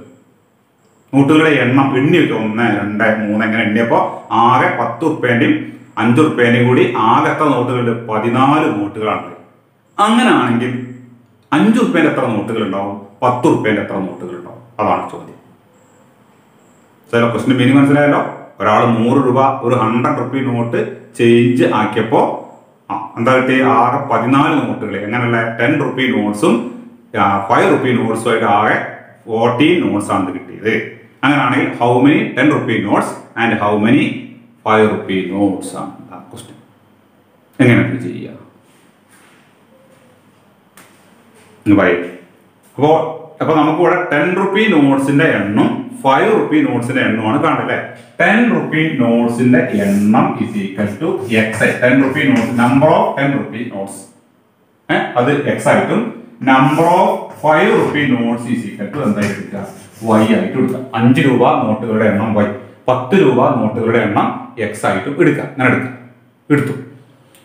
നോട്ടുകളുടെ എണ്ണം എണ്ണി വെക്കുക, 1 2 3 എങ്ങനെ എണ്ണിയപ്പോ ആകെ 10 റുപ്യേന്റെയും 5 റുപ്യേന്റെയും കൂടി ആകെ എത്ര നോട്ടുകളുണ്ട്, 14 നോട്ടുകളാണ്. അങ്ങനെയാണെങ്കിൽ 5 റുപ്യേന്റെ എത്ര നോട്ടുകൾ ഉണ്ടാവും, 10 റുപ്യേന്റെ എത്ര നോട്ടുകൾ ഉണ്ടാവും, അതാണ് ചോദ്യം. ക്വസ്റ്റിന് മീനിങ് മനസ്സിലായല്ലോ? ഒരാൾ 100 രൂപ ഒരു 100 റുപ്പി നോട്ട് ചേഞ്ച് ആക്കിയപ്പോ എന്താ കിട്ടിയ, ആകെ 14 നോട്ടുകൾ. എങ്ങനെയുള്ള 10 റുപ്പി നോട്ട്സും 5 റുപ്പി നോട്ട്സും ആയിട്ട് ആകെ 14 നോട്ട്സ് ആണ് കിട്ടിയത്. അങ്ങനെയാണെങ്കിൽ how many 10 rupee notes and how many 5 rupee notes ആണ് ക്വസ്റ്റ്യൻ. എങ്ങനെയാണ് ചെയ്യുക? അപ്പൊ നമുക്ക് ഇവിടെ 10 റുപ്പി നോട്ട്സിന്റെ എണ്ണം 5 റുപ്പി നോട്ട്സിന്റെ എണ്ണമാണ് കാണുന്നത്. 10 റുപ്പി നോട്ട്സിന്റെ എണ്ണം is equal to x. 10 rupee notes, number of 10 rupee notes അത് x ആയിട്ടും, number of 5 rupee notes is equal to എന്തായിട്ട് എടുക്കുക, y ആയിട്ട് എടുക്കുക. 5 രൂപ നോട്ടുകളുടെ എണ്ണം y, 10 രൂപ നോട്ടുകളുടെ എണ്ണം x ആയിട്ടും എടുക്കുക. അങ്ങനെ എടുത്തു.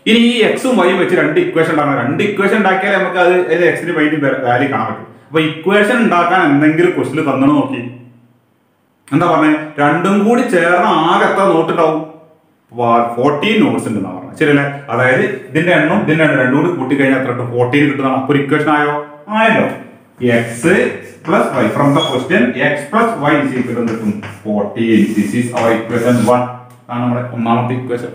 ഇനി ഈ എക്സും വൈയും വെച്ച് രണ്ട് ഇക്വേഷൻ ഉണ്ടാക്കണം. രണ്ട് ഇക്വേഷൻ ഉണ്ടാക്കിയാലേ നമുക്ക് അത് എക്സിന് വൈദ്യം വാല്യൂ കാണാൻ പറ്റും. അപ്പൊ ഇക്വേഷൻ ഉണ്ടാക്കാൻ എന്തെങ്കിലും ക്വസ്റ്റിൽ തന്നു നോക്കി, എന്താ പറഞ്ഞത്, രണ്ടും കൂടി ചേർന്ന് ആകെ എത്ര നോട്ട് ഉണ്ടാവും, 14 നോട്ട്സ് ഉണ്ടെന്നാ പറഞ്ഞത്. ശരിയല്ലേ? അതായത് ഇതിന്റെ എണ്ണം രണ്ടും കൂടി കൂട്ടി കഴിഞ്ഞാൽ എത്ര കിട്ടും, 14 കിട്ടുന്നതാണ്. അപ്പൊ ഒരു ഇക്വേഷൻ ആയല്ലോ. X plus y from the question x plus y is equal to 14. This is our equation 1 ആണ് നമ്മുടെ ഒന്നാമത്തെ ഇക്വേഷൻ.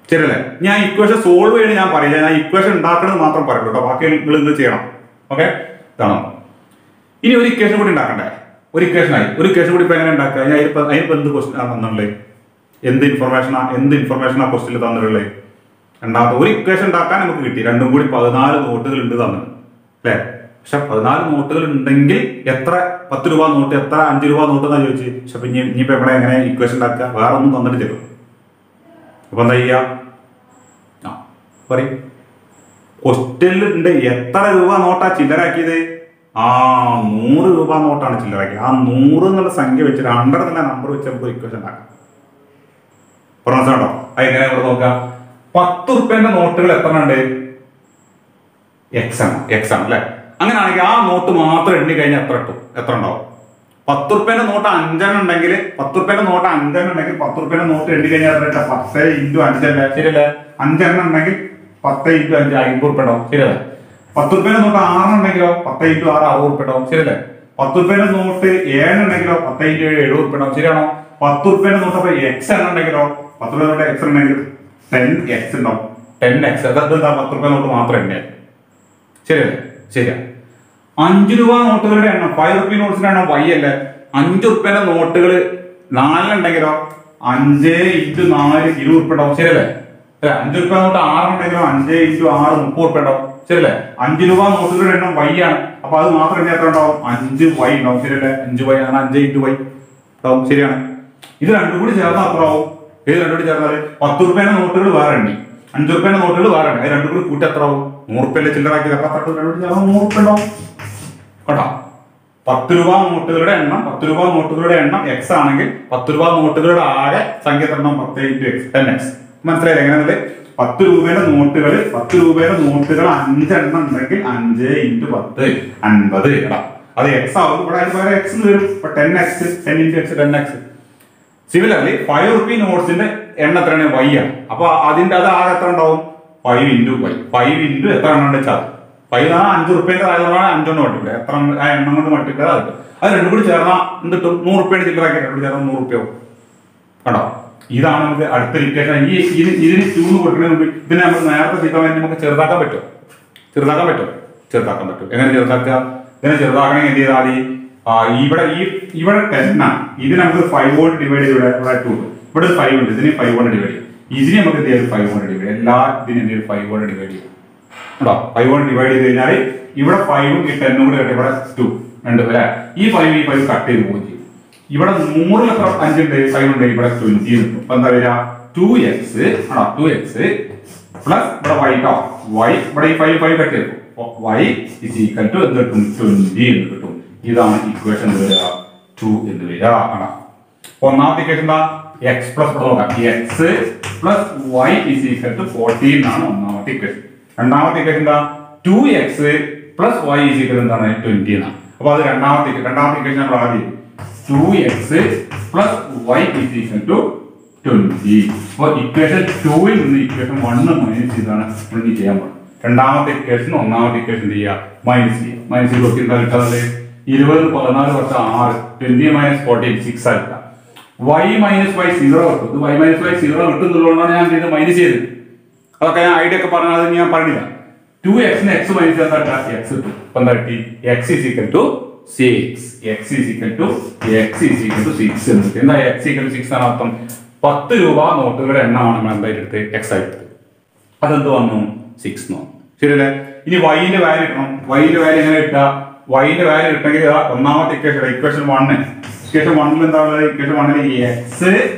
ശരിയല്ലേ? ഞാൻ ഇക്വേഷൻ സോൾവ് ചെയ്യണം ഞാൻ പറയില്ല, ഞാൻ ഇക്വേഷൻ ഉണ്ടാക്കണത് മാത്രം പറയുള്ളൂ കേട്ടോ. ബാക്കി നിങ്ങൾ എന്ത് ചെയ്യണം? ഓക്കെ, ഇതാണ്. ഇനി ഒരു ഇക്വേഷൻ കൂടി ഉണ്ടാക്കണ്ടേ? ഒരു ഇക്വേഷൻ കൂടി ഇപ്പൊ എങ്ങനെ ഉണ്ടാക്കുക? അതിനിപ്പോ എന്ത് ക്വസ്റ്റ്യൻ തന്നുള്ളത്, എന്ത് ഇൻഫർമേഷനാ ക്വസ്റ്റ്യനിൽ തന്നിട്ടുള്ളത്? രണ്ടാമത്തെ ഒരു ഇക്വേഷൻ ഉണ്ടാക്കാൻ നമുക്ക് കിട്ടി, രണ്ടും കൂടി 14 നോട്ടുകൾ ഉണ്ട് തന്നത് അല്ലെ? പക്ഷെ 14 നോട്ടുകൾ ഉണ്ടെങ്കിൽ എത്ര 10 രൂപ നോട്ട്, എത്ര 5 രൂപ നോട്ട് എന്നാ ചോദിച്ചു. പക്ഷെ ഇനിയിപ്പോ എവിടെ എങ്ങനെ ഇക്വേഷൻ ഉണ്ടാക്കുക? വേറെ ഒന്നും തന്നിട്ട് തരും. അപ്പൊ എന്താ ചെയ്യാ? പറയും, ക്വസ്റ്റ്യനിൽ ഉണ്ട് എത്ര രൂപ നോട്ടാ ചില്ലറാക്കിയത്? 100 രൂപ നോട്ടാണ് ചില്ലറാക്കിയത്. ആ 100 എന്നുള്ള സംഖ്യ വെച്ചിട്ട് 100 എന്നുള്ള നമ്പർ വെച്ച് നമുക്ക് ഇക്വേഷൻ ഉണ്ടാക്കാം. മനസ്സിലാണോ? അത് എങ്ങനെ ഇവിടെ നോക്കാം? 10 റുപ്യന്റെ നോട്ടുകൾ എത്ര ഉണ്ട്? എക്സ് ആണ് അല്ലെ? അങ്ങനെയാണെങ്കിൽ ആ നോട്ട് മാത്രം എണ്ണി കഴിഞ്ഞാൽ എത്ര ഉണ്ടാവും? 10 റുപ്യന്റെ നോട്ട് 5 ഉണ്ടെങ്കിൽ 10 റുപ്യന്റെ നോട്ട് 5 ഉണ്ടെങ്കിൽ 10 റുപ്യന്റെ നോട്ട് എണ്ണി കഴിഞ്ഞാൽ 10 × 5 അല്ലേ? ശരിയല്ലേ? 5 ഉണ്ടെങ്കിൽ 10 × 5 50 റുപ്യ ഉണ്ടാവും. ശരിയല്ലേ? 10 റുപ്യന്റെ നോട്ട് 6 ഉണ്ടെങ്കിലോ 10 × 6 60 റുപ്യ ഉണ്ടാവും. ശരിയല്ലേ? 10 റുപ്യന്റെ നോട്ട് 7 ഉണ്ടെങ്കിലോ 10 × 7 70 റുപ്യ ഉണ്ടാവും. ശരിയാണോ? 10 റുപ്യന്റെ നോട്ട് അപ്പൊ എക്സ് ഉണ്ടെങ്കിലോ 10 രൂപ നോട്ട് എക്സ് ഉണ്ടെങ്കിൽ 10x ഉണ്ടാവും. 10x അതെന്താ? 10 റുപ്യ നോട്ട് മാത്രം എണ്ണ. ശരിയല്ലേ? ശരിയാ. 5 രൂപ നോട്ടുകളുടെ എണ്ണം 5 റുപ്പി നോട്ട്സിന്റെ എണ്ണം y അല്ലേ? 5 റുപ്യന്റെ നോട്ടുകൾ 4 ഉണ്ടെങ്കിലോ 5 × 4 20 റുപ്യ ഉണ്ടാവും. ശരിയല്ലേ? 5 റുപ്യ നോട്ട് 6 ഉണ്ടെങ്കിലോ 5 × 6 30 റുപ്യ ഉണ്ടാവും. ശരിയല്ലേ? 5 രൂപ നോട്ടുകളുടെ എണ്ണം y ആണ്. അപ്പൊ അത് മാത്രം എണ്ണ എത്ര ഉണ്ടാവും? 5y ഉണ്ടാവും. ശരിയല്ലേ? 5y ആണ്, 5 × y ഉണ്ടാവും. ശരിയാണ്. ഇത് രണ്ടും കൂടി ചേർന്നാൽ അത്ര ആവും. ഏത് രണ്ടും കൂടി ചേർന്നാൽ 10 റുപ്യന്റെ നോട്ടുകൾ വേറെ എണ്ണി, 5 റുപ്യന്റെ നോട്ടുകൾ വേറെ എണ്ണി, അത് രണ്ടും കൂടി കൂട്ടി എത്ര ആവും? 100 റുപ്യല്ലേ ചില്ലറാക്കിയത്. അപ്പൊ അത്ര 100 റുപ്യ ഉണ്ടാവും കേട്ടോ. 10 രൂപ നോട്ടുകളുടെ എണ്ണം x ആണെങ്കിൽ 10 രൂപ നോട്ടുകളുടെ ആകെ സംഖ്യ തരണം 10 × x 10x. മനസ്സിലായില്ലേ എങ്ങനെയാണത്? 10 രൂപയുടെ നോട്ടുകൾ 5 എണ്ണം ഉണ്ടെങ്കിൽ 5 × 10 50 കേട്ടോ. അത് x ആവും. ഇവിടെ അതിന് പകരം x വരും. 10x 10 × x 10x. Similarly 5 rupee നോട്ട്സിന്റെ എണ്ണം എത്രയാണ്? y ആണ്. അപ്പൊ അതിന്റെ അത് ആകെ എത്ര ഉണ്ടാവും? 5 × y. 5 × എത്ര എണ്ണം വെച്ചാൽ 5 5 റുപ്യന്റെ ആയതുകൊണ്ടാണ് 5 കൊണ്ട് മട്ടില്ല. എത്ര ആ എണ്ണം കൊണ്ട് മട്ടില്ല. അത് രണ്ടും കൂടി ചേർന്നാൽ എന്ത് കിട്ടും? 100 റുപ്യാണ് ചില്ലറാക്കി രണ്ടും കൂടി ചേർന്നാൽ 100 റുപ്യ ആവും കേട്ടോ. ഇതാണ് നമുക്ക് അടുത്ത ഇക്വേഷൻ. ഇതിന് 2 കൊടുക്കുന്നതിന് മുമ്പ് ഇതിനെ നമുക്ക് നേരത്തെ തീർക്കാൻ വേണ്ടി നമുക്ക് ചെറുതാക്കാൻ പറ്റും. എങ്ങനെ ചെറുതാക്കുക? ഇതിനെ ചെറുതാക്കണമെങ്കിൽ എന്ത് ചെയ്താൽ മതി? ഇവിടെ 10 ആണ്. ഇതിന് നമുക്ക് 5 കൊണ്ട് ഡിവൈഡ് ചെയ്ത് ഇവിടെ 2. ഇവിടെ 5 ഉണ്ട്. ഇതിന് 5 കൊണ്ട് ഡിവൈഡ് ചെയ്യും. ഇതിന് നമുക്ക് എന്ത് ചെയ്യാം? 5 കൊണ്ട് ഡിവൈഡ്. എല്ലാ ഇതിനും എന്ത് ചെയ്യും? 5 കൊണ്ട് ഡിവൈഡ് ചെയ്യും. കേട്ടോ, 5 കൊണ്ട് ഡിവൈഡ് ചെയ്ത് കഴിഞ്ഞാൽ ഇവിടെ 5ഉം ഈ 10ഉം കൂടെ കട്ട്, ഇവിടെ 2 രണ്ട് വരെ ഈ 5 കട്ട് ചെയ്ത് പോവുകയും ചെയ്യും. ഇവിടെ 100 എത്ര 5 ഉണ്ട്? 5 ഉണ്ട്. ഇവിടെ 20 കിട്ടും. അപ്പൊ എന്താ വരിക? 2x ആണോ? 2x പ്ലസ് ഇവിടെ y ട്ടോ. y ഇവിടെ ഈ 5 കട്ട് ചെയ്തു. y is equal to എന്ത് കിട്ടും? 20 എന്ന് കിട്ടും. ഇതാണ് ഇക്വേഷൻ എന്ത് വരിക? 2 എന്ന് വരിക ആണ്. ഒന്നാമത്തെ ഇക്വേഷൻ എന്താ? x പ്ലസ് നോക്കാം. x plus y is equal to 14 ആണ് ഒന്നാമത്തെ ഇക്വേഷൻ. രണ്ടാമത്തെ ഇക്വേഷൻ എന്താ? 2x plus y is equal to എന്താണ്? 20 എന്നാണ്. അപ്പൊ അത് രണ്ടാമത്തെ ഇക്വേഷൻ നമ്മൾ ആദ്യം 2x plus y is equal to 20. അപ്പോൾ ഇക്വേഷൻ 2ൽ നിന്ന് ഇക്വേഷൻ 1 മൈനസ് ചെയ്താണ് നമ്മൾ ചെയ്യാൻ പോകുന്നത്. രണ്ടാമത്തെ ഇക്വേഷൻ ഒന്നാമത്തെ ഇക്വേഷൻ ചെയ്യുക, മൈനസ് ചെയ്യുക. മൈനസ് ചെയ്ത് നോക്കി എന്താ കിട്ടുന്നത്? 20 14 വർഷം 6, 20 മൈനസ് 14 6 ആയിട്ടാ. y മൈനസ് y 0 കിട്ടും. y മൈനസ് y 0 കിട്ടുന്നുള്ളതുകൊണ്ടാണ് ഞാൻ ഇത് മൈനസ് ചെയ്തത്. അതൊക്കെ ഞാൻ ഐഡിയ ഒക്കെ പറഞ്ഞാൽ അത് ഞാൻ പറഞ്ഞില്ല. 2x ന് x മൈനസ് ചെയ്താൽ x കിട്ടും. അപ്പൊ എന്താ കിട്ടി? x is equal to 6. x is equal to 6 എന്ന്. എന്താ x equal to 6 ആണ് അർത്ഥം? 10 രൂപ നോട്ടുകളുടെ എണ്ണമാണ് നമ്മൾ എന്തായിട്ട് എടുത്ത് x ആയിട്ട്. അതെന്ത് വന്നു? 6 എന്ന് വന്നു. ശരിയല്ലേ? ഇനി y-ന്റെ വാല്യൂ കിട്ടണം. y-ന്റെ വാല്യൂ എങ്ങനെ കിട്ടുക? y-ന്റെ വാല്യൂ കിട്ടണമെങ്കിൽ ഒന്നാമത്തെ ഇക്വേഷൻ 1 ഇക്വേഷൻ 1 എന്താ ഉള്ളത്? Equation 1 x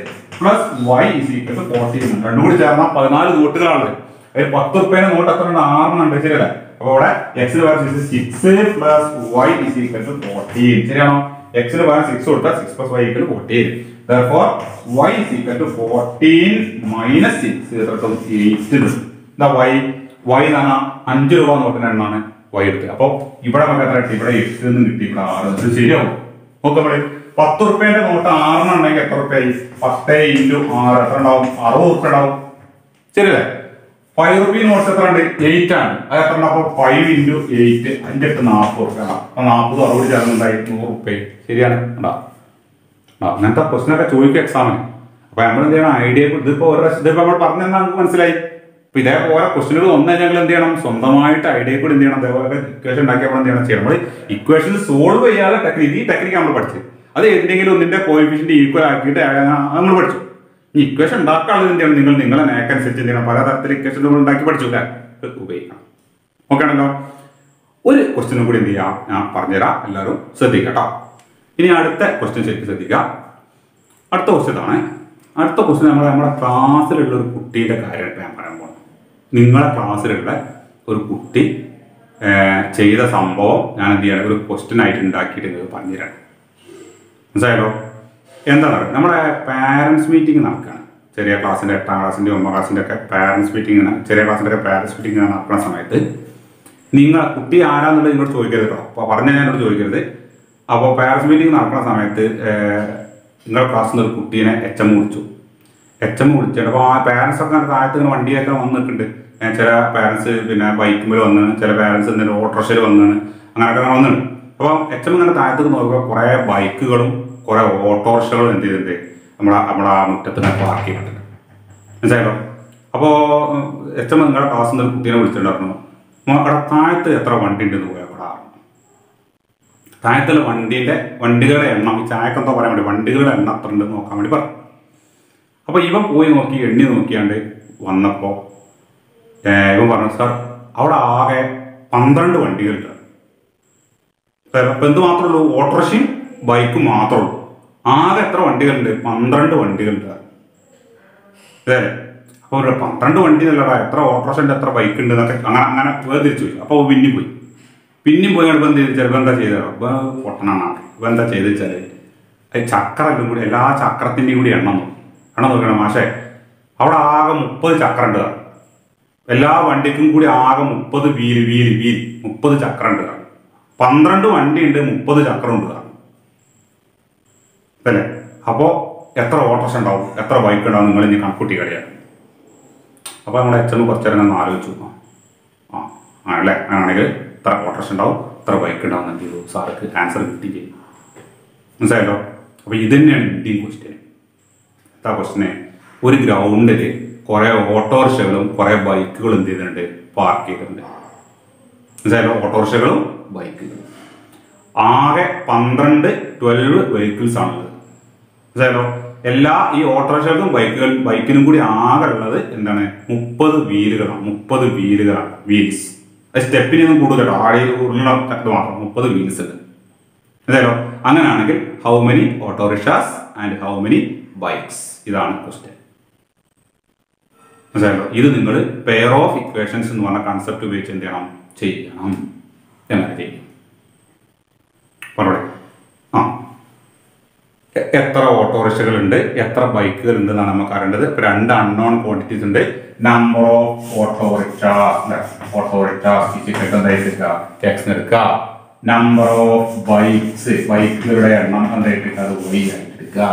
plus y is equal to 14. രണ്ടും കൂടി ചേർന്നാൽ 14 നോട്ടുകളാണ്. അതിൽ 10 രൂപയുടെ നോട്ട് എത്ര ഉണ്ട്? 6 ഉണ്ട്. ശരിയല്ലേ? അപ്പൊ ഇവിടെ x ന് പകരം 6 plus y is equal to 14. ശരിയാണോ? x ന് പകരം 6 കൊടുത്താൽ 6 plus y equal to 14. Therefore y is equal to 14 minus 6 8. എന്താ y എന്നാണ് 5 രൂപ നോട്ടിന് എണ്ണാണ് y എടുത്തത്. അപ്പൊ ഇവിടെ നമുക്ക് എത്ര കിട്ടി? ഇവിടെ 8 എന്ന് കിട്ടി. ഇവിടെ 6. ഇത് ശരിയാവും. നോക്കാം. 10 രൂപയുടെ നോട്ട് 6 ഉണ്ടെങ്കിൽ എത്ര രൂപയായി? 10 into 6 എത്ര ഉണ്ടാവും? 60 രൂപ ഉണ്ടാവും. ശരിയല്ലേ? 5 രൂപ നോട്ട്സ് എത്ര ഉണ്ട്? 8 ആണ്. അത് എത്ര ഉണ്ട്? അപ്പൊ 5 into 8 5 8 40 രൂപ. അപ്പൊ 40 60 ചേർന്നുണ്ടായി 100 രൂപ. ശരിയാണ്. അങ്ങനത്തെ ക്വസ്റ്റൻ ഒക്കെ ചോദിക്കും എക്സാമിന്. അപ്പൊ നമ്മൾ എന്ത് ചെയ്യണം? ഐഡിയ ഇതിപ്പോ നമ്മൾ പറഞ്ഞാൽ നമുക്ക് മനസ്സിലായി. അപ്പൊ ഇതേപോലെ ക്വസ്റ്റനുകൾ വന്നാൽ ഞങ്ങൾ എന്ത് ചെയ്യണം? സ്വന്തമായിട്ട് ഐഡിയ കൂടി എന്ത് ചെയ്യണം? അതേപോലെ ഇക്വേഷൻ ഉണ്ടാക്കിയപ്പോൾ എന്ത് ചെയ്യണം? നമ്മൾ ഇക്വേഷൻ സോൾവ് ചെയ്യാതെ ടെക്നിക്ക്, ഈ ടെക്നിക്ക് നമ്മൾ പഠിച്ചു. അത് എന്തെങ്കിലും ഒന്നിന്റെ കോഎഫിഷ്യന്റ് ഈക്വൽ ആക്കിയിട്ട് നമ്മൾ പഠിച്ചു. ഈ ഇക്വേഷൻ ഉണ്ടാക്കാനുള്ളത് എന്ത് ചെയ്യണം? നിങ്ങളെ നേക്കനുസരിച്ച് എന്ത് ചെയ്യണം? പലതരത്തിൽ ഇക്വേഷൻ നമ്മൾ ഉണ്ടാക്കി പഠിച്ചു അല്ലേ? ഉപയോഗിക്കണം. ഓക്കെ ആണല്ലോ? ഒരു ക്വസ്റ്റ്യനും കൂടി എന്ത് ചെയ്യാം? ഞാൻ പറഞ്ഞുതരാം. എല്ലാവരും ശ്രദ്ധിക്കാം കേട്ടോ. ഇനി അടുത്ത ക്വസ്റ്റ്യൻ ശരിക്കും ശ്രദ്ധിക്കുക. അടുത്ത ക്വസ്റ്റ്യൻ ആണ്. അടുത്ത ക്വസ്റ്റ്യൻ നമ്മുടെ ക്ലാസ്സിലുള്ള ഒരു കുട്ടീൻ്റെ കാര്യമായിട്ട് ഞാൻ പറയാൻ പോകുന്നത്. നിങ്ങളെ ക്ലാസ്സിലുള്ള ഒരു കുട്ടി ചെയ്ത സംഭവം ഞാൻ എന്ത് ചെയ്യണം? ഒരു ക്വസ്റ്റ്യൻ ആയിട്ട് ഉണ്ടാക്കിയിട്ട് നിങ്ങൾക്ക് പറഞ്ഞുതരാം. മനസ്സിലായല്ലോ? എന്താ പറയുക? നമ്മുടെ പാരൻസ് മീറ്റിംഗ് നടക്കുകയാണ്. ചെറിയ ക്ലാസ്സിൻ്റെ 8ാം ക്ലാസ്സിൻ്റെ 9ാം ക്ലാസ്സിൻ്റെ ഒക്കെ പാരൻസ് മീറ്റിംഗ്, ചെറിയ ക്ലാസ്സിൻ്റെ ഒക്കെ പാരൻസ് മീറ്റിംഗ് നടക്കുന്ന സമയത്ത് കുട്ടി ആരാന്നുള്ളത് നിങ്ങൾ ചോദിക്കരുത് കേട്ടോ. അപ്പോൾ പറഞ്ഞാൽ ഞാനോട് ചോദിക്കരുത്. അപ്പോൾ പാരൻസ് മീറ്റിംഗ് നടക്കുന്ന സമയത്ത് നിങ്ങളുടെ ക്ലാസ്സിൽ നിന്ന് ഒരു കുട്ടീനെ HM വിളിച്ചു. വിളിച്ചിട്ട് അപ്പോൾ ആ പാരൻസ് ഒക്കെ താഴത്ത് ഇങ്ങനെ വണ്ടിയൊക്കെ വന്നിട്ടുണ്ട്. ചില പാരൻസ് പിന്നെ ബൈക്കുമ്പോൾ വന്നാണ്, ചില പാരൻസ് എന്തെങ്കിലും ഓട്ടോറിക്ഷയിൽ വന്നാണ്, അങ്ങനെയൊക്കെ വന്നിട്ടുണ്ട്. അപ്പോൾ HM ഇങ്ങനെ താഴത്തേക്ക് നോക്കുമ്പോൾ കുറേ ബൈക്കുകളും കുറേ ഓട്ടോറിക്ഷകളും എന്ത് ചെയ്തിട്ടുണ്ട്? നമ്മളെ ആ മുറ്റത്ത് തന്നെ പാർക്ക് ചെയ്തിട്ടുണ്ട്. മനസ്സിലായല്ലോ? അപ്പോൾ HM നിങ്ങളുടെ ക്ലാസ്സിൽ നിന്ന് ഒരു കുട്ടീനെ വിളിച്ചിട്ടുണ്ടായിരുന്നു. അവിടെ താഴത്ത് എത്ര വണ്ടി ഉണ്ടെന്ന് പോയാൽ അവിടെ താഴത്തുള്ള വണ്ടികളുടെ എണ്ണം, ഈ ചായക്കെന്തോ പറയാൻ വേണ്ടി വണ്ടികളുടെ എണ്ണം എത്ര ഉണ്ടെന്ന് നോക്കാൻ വേണ്ടി പറഞ്ഞു. അപ്പോൾ ഇവൻ പോയി നോക്കി എണ്ണി നോക്കിയാണ്ട് വന്നപ്പോൾ ഇവൻ പറഞ്ഞു, സാർ അവിടെ ആകെ 12 വണ്ടികളുണ്ട്. അപ്പം എന്ത് മാത്രമേ ഉള്ളൂ? ഓട്ടോറിക്ഷയും ബൈക്കും മാത്രമേ ഉള്ളൂ. ആകെ എത്ര വണ്ടികളുണ്ട്? 12 വണ്ടികളുണ്ട്. അതെ. അപ്പോൾ 12 വണ്ടി എന്നല്ലടാ, എത്ര ഓട്ടോറിക്ഷ, എത്ര ബൈക്ക് ഉണ്ട് എന്നൊക്കെ അങ്ങനെ വേർതിരിച്ചു പോയി. അപ്പോൾ പിന്നെയും പോയി കഴിയുമ്പോൾ എന്ത് ചെയ്തു? ചിലപ്പോൾ എന്താ ചെയ്തോ? പൊട്ടനാണ്. ഇപ്പം എന്താ ചെയ്ത് വെച്ചാൽ ചക്രം കൂടി, എല്ലാ ചക്രത്തിൻ്റെയും കൂടി എണ്ണം നോക്കണം മാഷേ. അവിടെ ആകെ 30 ചക്രം ഉണ്ട്. എല്ലാ വണ്ടിക്കും കൂടി ആകെ 30 വീല് 30 ചക്രം ഉണ്ട്. 12 വണ്ടി ഉണ്ട്, 30 ചക്രം ഉണ്ട് അല്ലേ? അപ്പോൾ എത്ര ഓട്ടോറിക്ഷ ഉണ്ടാവും, എത്ര ബൈക്ക് ഉണ്ടാവും? നിങ്ങൾ ഇനി കണക്കൂട്ടി കളിയാണ്. അപ്പോൾ നമ്മൾ HM കുറച്ച് നേരം ആലോചിച്ചു. ആണല്ലേ? അങ്ങനെയാണെങ്കിൽ എത്ര ഓട്ടോറിക്ഷ ഉണ്ടാവും, എത്ര ബൈക്ക് ഉണ്ടാവും എന്ന് ചെയ്തു. സാർക്ക് ആൻസർ കിട്ടി ചെയ്യും. മനസ്സിലായല്ലോ? അപ്പോൾ ഇത് തന്നെയാണ് ഇന്ത്യൻ ക്വസ്റ്റ്യൻ. എന്താ ക്വസ്റ്റ്യനെ? ഒരു ഗ്രൗണ്ടിൽ കുറെ ഓട്ടോറിക്ഷകളും കുറെ ബൈക്കുകളും എന്ത് ചെയ്തിട്ടുണ്ട്, പാർക്ക് ചെയ്തിട്ടുണ്ട്. മനസ്സിലായല്ലോ? ഓട്ടോറിക്ഷകളും ബൈക്കുകളും ആകെ 12 വെഹിക്കിൾസ് ആണുള്ളത്. മനസ്സിലായല്ലോ? എല്ലാ ഈ ഓട്ടോറിക്ഷകൾക്കും ബൈക്കിനും കൂടി ആകെ ഉള്ളത് എന്താണ്, 30 വീലുകളാണ്. വീൽസ് സ്റ്റെപ്പിനൊന്നും കൂടുതൽ ആടിയിൽ ഉരുള മാത്രം 30 വീൽസ് ഉണ്ട്. മനസ്സിലായല്ലോ? അങ്ങനെയാണെങ്കിൽ how many autorickshaws and how many bikes? ഇതാണ് ക്വസ്റ്റ്യൻ. മനസ്സിലായല്ലോ? ഇത് നിങ്ങൾ പെയർ ഓഫ് ഇക്വേഷൻസ് എന്ന് പറഞ്ഞ കൺസെപ്റ്റ് ഉപയോഗിച്ച് എന്ത് ചെയ്യണം. എങ്ങനെ ചെയ്യും പറയട്ടെ. എത്ര ഓട്ടോറിക്ഷകളുണ്ട്, എത്ര ബൈക്കുകൾ ഉണ്ട് എന്നാണ് നമുക്ക് അറിയേണ്ടത്. 2 അൺനോൺ ക്വാണ്ടിറ്റീസ് ഉണ്ട്. നമ്പർ ഓഫ് ഓട്ടോറിക്ഷാസ് എക്സ് എടുക്കുക. നമ്പർ ഓഫ് ബൈക്കുകളുടെ എണ്ണം എന്തായിട്ട് അത് y ആയിട്ട് എടുക്കുക.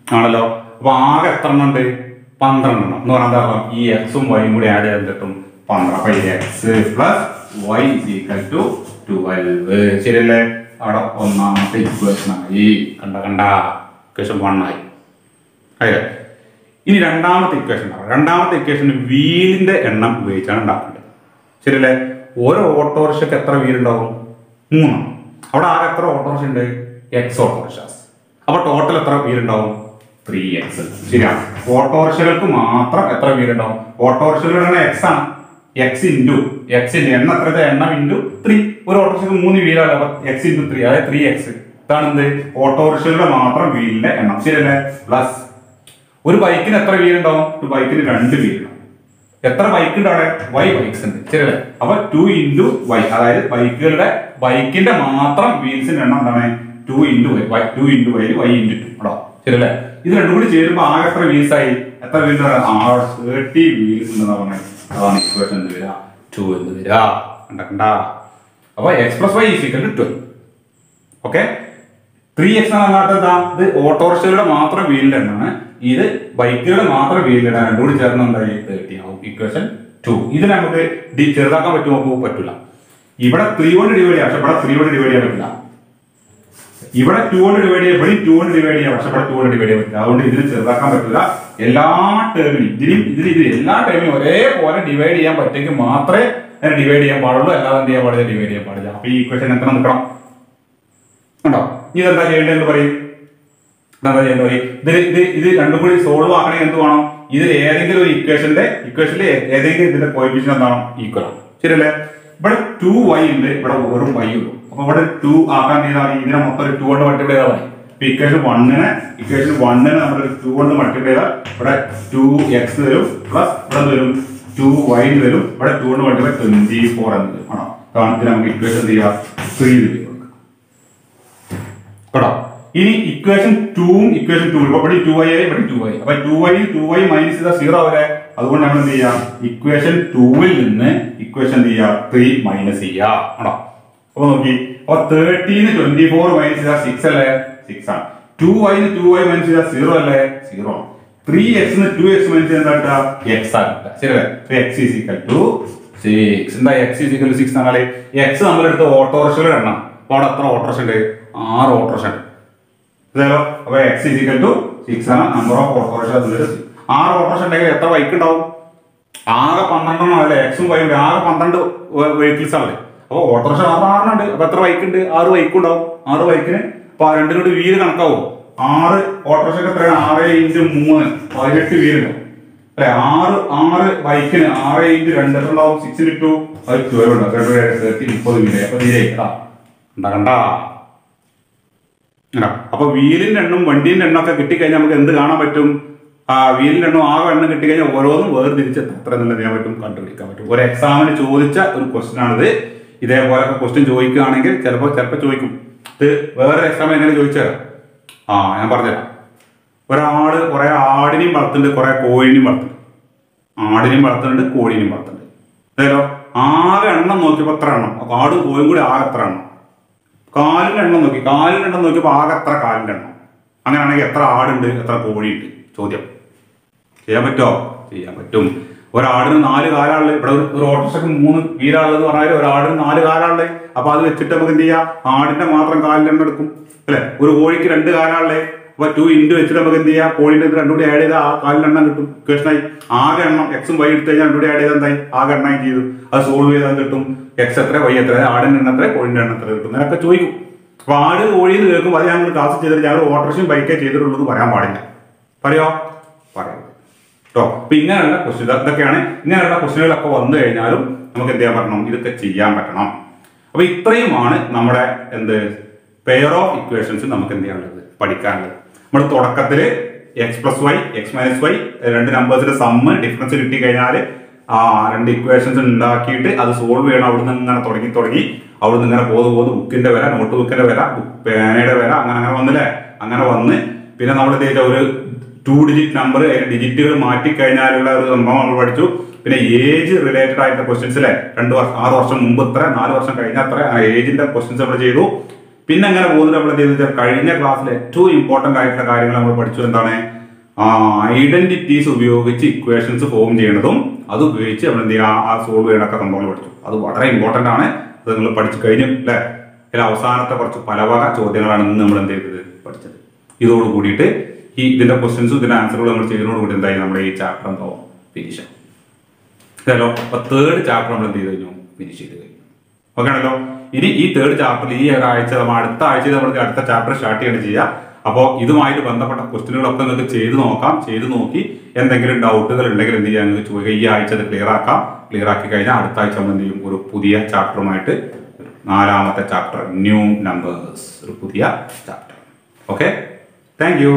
ആണല്ലോ? അപ്പൊ ആകെ എത്ര എണ്ണം ഉണ്ട്? 12 എണ്ണം എന്ന് പറഞ്ഞാൽ എന്താ, ഈ എക്സും വൈയും കൂടി ആഡ് ചെയ്ത് കിട്ടും 12. അപ്പൊ x plus y equal to 12. ശരിയല്ലേ? അവിടെ ഒന്നാമത്തെ ഇക്വേഷൻ ആയി. കണ്ട ഇക്വേഷൻ 1 ആയി. അതെ. ഇനി രണ്ടാമത്തെ ഇക്വേഷൻ വീലിന്റെ എണ്ണം ഉപയോഗിച്ചാണ് ഉണ്ടാക്കേണ്ടത്. ശരിയല്ലേ? ഓരോ ഓട്ടോറിക്ഷക്ക് എത്ര വീലുണ്ടാവും? 3. അവിടെ ആകെ എത്ര ഓട്ടോറിക്ഷ ഉണ്ട്? X autorickshaws. അപ്പൊ ടോട്ടൽ എത്ര വീലുണ്ടാവും? 3x. ശരിയാണ്. ഓട്ടോറിക്ഷകൾക്ക് മാത്രം എത്ര വീലുണ്ടാവും? ഓട്ടോറിക്ഷകളുടെ എക്സ് ആണ്. എണ്ണം എത്ര? എണ്ണം ഇൻറ്റു 3. ഒരു ഓട്ടോറിക്ഷക്ക് 3 വീലാണ്. അപ്പൊ x ഇൻറ്റു 3, അതായത് 3x. ഇതാണ് എന്ത്? ഓട്ടോറിക്ഷകളുടെ മാത്രം വീലിന്റെ എണ്ണം. ശരിയല്ലേ? പ്ലസ് ഒരു ബൈക്കിന് എത്ര വീലുണ്ടാവും? ഒരു ബൈക്കിന് 2 വീലുണ്ടാവും. എത്ര ബൈക്ക് ഉണ്ട് അവിടെ? y ബൈക്സ് ഉണ്ട്. ശരിയല്ലേ? അപ്പൊ 2 ഇൻറ്റു y, അതായത് ബൈക്കിന്റെ മാത്രം വീൽസിന്റെ എണ്ണം എന്താണ്? 2 into y. 2 into y, y into 2. ശരിയല്ലേ? ഇത് രണ്ടും കൂടി ചേരുമ്പോ ആകെ എത്ര വീൽസ് ആയി? എത്ര വീൽസ്? 30 വീൽസ് എന്ന് പറഞ്ഞാൽ അതാണ് ഇക്വേഷൻ എന്ത് വരിക? 2 എന്ന് വരിക. കണ്ട. അപ്പൊ x plus y is equal to 12. Okay. 3x ഇത് ഓട്ടോറിക്ഷകളുടെ മാത്രം വീലിന്റെ എണ്ണമാണ്. ഇത് ബൈക്കുകളുടെ മാത്രം വീലിന്റെ എണ്ണം. രണ്ടും കൂടി ചേർന്ന് എന്തായി? 30 ആവും. ഇക്വേഷൻ 2. ഇത് നമുക്ക് ചെറുതാക്കാൻ പറ്റുമോ? പറ്റില്ല. ഇവിടെ 3 കൊണ്ട് ഡിവൈഡ് ചെയ്യാം, പക്ഷെ ഇവിടെ 3 കൊണ്ട് ഡിവൈഡ് ചെയ്യാൻ പറ്റില്ല. ഇവിടെ 2 കൊണ്ട് ഡിവൈഡ് ചെയ്യാം, ഇവിടെ 2 കൊണ്ട് ഡിവൈഡ് ചെയ്യാം, പക്ഷെ ഇവിടെ 2 കൊണ്ട് ഡിവൈഡ് ചെയ്യാൻ പറ്റില്ല. അതുകൊണ്ട് ഇതിന് ചെറുതാക്കാൻ പറ്റില്ല. എല്ലാ ടേമിനും എല്ലാ ടേമിനും ഒരേപോലെ ഡിവൈഡ് ചെയ്യാൻ പറ്റുമെങ്കിൽ മാത്രമേ ഡിവൈഡ് ചെയ്യാൻ പാടുള്ളൂ. അല്ലാതെ എന്ത് ചെയ്യാൻ പാടില്ല? ഡിവൈഡ് ചെയ്യാൻ പാടില്ല. അപ്പൊ ഈ ഇക്വേഷൻ എത്ര നിൽക്കണം? ഉണ്ടോ? ഇതെന്താ ചെയ്യേണ്ടതെന്ന് പറയും. ഇത് രണ്ടും കൂടി സോൾവ് ആക്കണമെങ്കിൽ എന്ത് വേണം? ഇതിൽ ഏതെങ്കിലും ഒരു ഇക്വേഷനിൽ ഏതെങ്കിലും ഇതിന്റെ കോഎഫിഷ്യന്റ് എന്താണ്? ഈക്വൽ ആണ്. ശരിയല്ലേ? ഇവിടെ 2y ഉണ്ട്, ഇവിടെ വെറും y ഉള്ളൂ. അപ്പൊ ഇവിടെ 2 ആക്കാൻ ചെയ്താൽ ഇതിനെ മൊത്തം 2 കൊണ്ട് മൾട്ടിപ്ലൈ ചെയ്താൽ മതി. ഇക്വേഷൻ 1നെ നമ്മൾ 2 കൊണ്ട് മൾട്ടിപ്ലൈ ചെയ്താൽ ഇവിടെ 2x വരും, പ്ലസ് ഇവിടെ വരും 2y വരും, ഇവിടെ 2 കൊണ്ട് മൾട്ടിപ്ലൈ 24 എന്ന് വരും. ആണോ? ഇതിന് നമുക്ക് ഇക്വേഷൻ ചെയ്യാം 3 കേട്ടോ. ഇനി ഇക്വേഷൻ 2 ഇക്വേഷൻ 2 ഇവിടെ 2y ഇവിടെ 2y. അപ്പൊ 2y മൈനസ് ചെയ്താൽ 0 ആവില്ലേ? അതുകൊണ്ട് നമ്മൾ എന്ത് ചെയ്യാം? ഇക്വേഷൻ 2ൽ നിന്ന് ഇക്വേഷൻ എന്ത് ചെയ്യാം? 3 മൈനസ് ചെയ്യാം. ആണോ? അപ്പൊ നോക്കി. അപ്പൊ 13 24 മൈനസ് ചെയ്താൽ 6 അല്ലേ? 6 ആണ്. 2y മൈനസ് ചെയ്താൽ 0 അല്ലേ? 0 ആണ്. 3x 2x മൈനസ് ചെയ്താൽ x ആണ്. ശരിയല്ലേ? x is equal to 6. എന്താ x is equal to 6 എന്നാലേ x നമ്മളെടുത്ത് ഓട്ടോറിക്ഷകളുടെ എണ്ണം. അപ്പൊ അവിടെ എത്ര ഓട്ടോറിക്ഷ ഉണ്ട്? 6 ഓട്ടോറിക്ഷ ഉണ്ട്. അപ്പൊ x is equal to 6 ആണ് നമ്പർ ഓഫ് ഓട്ടോറിക്ഷ. 6 ഓട്ടോറിക്ഷ ഉണ്ടെങ്കിൽ എത്ര ബൈക്ക് ഉണ്ടാവും? ആകെ 12 എണ്ണം അല്ലേ? എക്സും വൈയും ആകെ 12 വെഹിക്കിൾസ് ആണല്ലേ? അപ്പൊ ഓട്ടോറിക്ഷ 6 ഉണ്ട്. അപ്പൊ എത്ര ബൈക്ക് ഉണ്ട്? 6 ബൈക്ക് ഉണ്ടാവും. 6 ബൈക്കിന് അപ്പൊ 2 കൊണ്ട് വീല് കണക്കാവും. 6 ഓട്ടോറിക്ഷക്ക് എത്രയാണ്? 6 × 3 18 വീലുണ്ടാവും അല്ലെ? 6 ബൈക്കിന് 6 × 2 എത്ര ഉണ്ടാവും? 6 × 2 അത് 12 ഉണ്ടാവും. 30 വീല്. അപ്പൊ തീരെ കണ്ട. അപ്പൊ വീലിന്റെ എണ്ണം വണ്ടീന്റെ എണ്ണം ഒക്കെ കിട്ടിക്കഴിഞ്ഞാൽ നമുക്ക് എന്ത് കാണാൻ പറ്റും? വീലിന്റെ എണ്ണം ആകെ എണ്ണം കിട്ടിക്കഴിഞ്ഞാൽ ഓരോന്നും വേർതിരിച്ച് എത്ര എന്നുള്ളത് ചെയ്യാൻ പറ്റും? കണ്ടുപിടിക്കാൻ പറ്റും. ഒരു എക്സാമിന് ചോദിച്ച ഒരു ക്വസ്റ്റ്യൻ ആണിത്. ഇതേപോലെ ക്വസ്റ്റ്യൻ ചോദിക്കുകയാണെങ്കിൽ ചിലപ്പോൾ ചോദിക്കും. ഇത് വേറെ എക്സാം എങ്ങനെ ചോദിച്ചാൽ ഞാൻ പറഞ്ഞുതരാം. ഒരാള് കുറെ ആടിനെയും വളർത്തുന്നുണ്ട്, കുറെ കോഴിനെയും വളർത്തുന്നുണ്ട്. ആടിനെയും വളർത്തുന്നുണ്ട്, കോഴിനെയും വളർത്തുന്നുണ്ട്. അതായത് ആകെ എണ്ണം നോക്കിയപ്പോ എത്ര എണ്ണം? ആടും കോഴിയും കൂടി ആകെ എത്ര എണ്ണം? കാലിന്റെ എണ്ണം നോക്കിയപ്പോ ആകെ എത്ര കാലിന്റെ എണ്ണം? അങ്ങനെയാണെങ്കിൽ എത്ര ആടുണ്ട്, എത്ര കോഴിയുണ്ട്? ചോദ്യം. ചെയ്യാൻ പറ്റുമോ? ചെയ്യാൻ പറ്റും. ഒരാടിന് 4 കാലാളുള്ളത്. ഇവിടെ ഒരു ഓട്ടോറിക്ഷക്ക് 3 വീലാളുള്ളത് പറഞ്ഞാൽ ഒരാടിന് 4 കാലാളുള്ളത്. അപ്പൊ അത് വെച്ചിട്ട് നമുക്ക് എന്ത് ചെയ്യാം? ആടിന്റെ മാത്രം കാലിന്റെ എണ്ണം എടുക്കും അല്ലെ? ഒരു കോഴിക്ക് 2 കാലാളുള്ളത്. അപ്പൊ 2 ഇൻറ്റു വെച്ചിട്ട് നമുക്ക് എന്ത് ചെയ്യാം, കോഡിന്റെ രണ്ടും കൂടി ആഡ് ചെയ്താൽ ആ കാലിലെണ്ണം കിട്ടും. ഇക്വേഷനായി ആകെ എണ്ണം എക്സും വൈ എടുത്തു കഴിഞ്ഞാൽ രണ്ടും കൂടി ആഡ് ചെയ്താൽ എന്തായി, ആകെ എണ്ണായി ചെയ്തു. അത് സോൾവ് ചെയ്താൽ കിട്ടും എക്സ് എത്ര വൈ എത്ര, ആടിന്റെ എണ്ണം എത്ര കോഴിന്റെ എണ്ണം എത്ര കിട്ടും. അങ്ങനെയൊക്കെ ചോദിക്കും. അപ്പൊ ആട് കോഴിന്ന് കേൾക്കുമ്പോൾ അത് ഞങ്ങൾ ക്ലാസ് ചെയ്തിട്ട് ഞങ്ങൾ ഓട്ടോറിക്ഷയും ബൈക്കേ ചെയ്തിട്ടുള്ളൂ എന്ന് പറയാൻ പാടില്ല. പറയോ? പറയാം കേട്ടോ. അപ്പൊ ഇങ്ങനെയുള്ള ക്വസ്റ്റ്യൻ ഇതൊക്കെയാണ്. ഇങ്ങനെയുള്ള ക്വസ്റ്റ്യനുകളൊക്കെ വന്നു കഴിഞ്ഞാലും നമുക്ക് എന്ത് ചെയ്യാൻ പറ്റണം, ഇതൊക്കെ ചെയ്യാൻ പറ്റണം. അപ്പൊ ഇത്രയുമാണ് നമ്മുടെ പെയർ ഓഫ് ഇക്വേഷൻസ് നമുക്ക് എന്ത് ചെയ്യാനുള്ളത്, പഠിക്കാനുള്ളത്. നമ്മൾ തുടക്കത്തില് x plus y x minus y രണ്ട് നമ്പേഴ്സിന്റെ സമ്മ് ഡിഫറൻസ് കിട്ടി കഴിഞ്ഞാൽ രണ്ട് ഇക്വേഷൻസ് ഉണ്ടാക്കിയിട്ട് അത് സോൾവ് ചെയ്യണം. അവിടുന്ന് ഇങ്ങനെ തുടങ്ങി അവിടുന്ന് ഇങ്ങനെ പോത് ബുക്കിന്റെ വില, നോട്ട് ബുക്കിന്റെ വില, പേനയുടെ വില അങ്ങനെ വന്നില്ലേ. അങ്ങനെ വന്ന് പിന്നെ നമ്മൾ ഒരു 2 ഡിജിറ്റ് നമ്പർ അതിന്റെ ഡിജിറ്റുകൾ മാറ്റി കഴിഞ്ഞാലുള്ള ഒരു സംഭവം നമ്മൾ പഠിച്ചു. പിന്നെ ഏജ് റിലേറ്റഡ് ആയിട്ടുള്ള ക്വസ്റ്റ്യൻസ് അല്ലെ, 6 വർഷം മുമ്പ് ഇത്ര, 4 വർഷം കഴിഞ്ഞ അത്ര, ഏജിന്റെ ക്വസ്റ്റ്യൻസ് നമ്മൾ ചെയ്തു. പിന്നെ അങ്ങനെ പോകുന്നത് നമ്മൾ എന്ത് ചെയ്തു, കഴിഞ്ഞ ക്ലാസ്സിൽ ഏറ്റവും ഇമ്പോർട്ടന്റ് ആയിട്ടുള്ള കാര്യങ്ങൾ നമ്മൾ പഠിച്ചു. എന്താണ്? ഐഡന്റിറ്റീസ് ഉപയോഗിച്ച് ഇക്വേഷൻസ് ഫോം ചെയ്യണതും അത് ഉപയോഗിച്ച് നമ്മൾ എന്ത് ചെയ്യുക, ആ സോൾവ് ചെയ്യണൊക്കെ സംഭവങ്ങൾ പഠിച്ചു. അത് വളരെ ഇമ്പോർട്ടന്റ് ആണ്. അത് നിങ്ങൾ പഠിച്ചു കഴിഞ്ഞു അല്ലെ. അതിൽ അവസാനത്തെ കുറച്ച് പലവക ചോദ്യങ്ങളാണ് ഇന്ന് നമ്മൾ എന്ത് ചെയ്തത്, പഠിച്ചത്. ഇതോട് കൂടിയിട്ട് ഇതിന്റെ ക്വസ്റ്റ്യൻസും ഇതിന്റെ ആൻസറുകളും നമ്മൾ ചെയ്യുന്നതോട് കൂടി എന്തായി, നമ്മുടെ ഈ ചാപ്റ്റർ എന്തോ ഫിനിഷ് ആവും. അല്ലോ. അപ്പൊ 3rd ചാപ്റ്റർ നമ്മൾ എന്ത് ചെയ്ത് കഴിഞ്ഞു, ഫിനിഷ് ചെയ്ത് കഴിഞ്ഞു. ഓക്കെ ആണല്ലോ. ഇനി ഈ 3rd ചാപ്റ്ററിൽ ഈ ഒരാഴ്ച നമ്മൾ അടുത്ത ആഴ്ചയിൽ നമ്മൾ അടുത്ത ചാപ്റ്റർ സ്റ്റാർട്ട് ചെയ്യാണ് ചെയ്യുക. അപ്പോൾ ഇതുമായിട്ട് ബന്ധപ്പെട്ട ക്വസ്റ്റ്യനുകളൊക്കെ നിങ്ങൾക്ക് ചെയ്ത് നോക്കാം. ചെയ്ത് നോക്കി എന്തെങ്കിലും ഡൗട്ടുകൾ ഉണ്ടെങ്കിൽ എന്ത് ചെയ്യാൻ നിങ്ങൾക്ക് ചോദിക്കുക. ഈ ആഴ്ച അത് ക്ലിയർ ആക്കാം. ക്ലിയർ ആക്കി കഴിഞ്ഞാൽ അടുത്ത ആഴ്ച നമ്മൾ എന്ത് ചെയ്യും, ഒരു പുതിയ ചാപ്റ്ററുമായിട്ട് 4ാമത്തെ ചാപ്റ്റർ ന്യൂ നമ്പേഴ്സ്, ഒരു പുതിയ ചാപ്റ്റർ. Okay, thank you.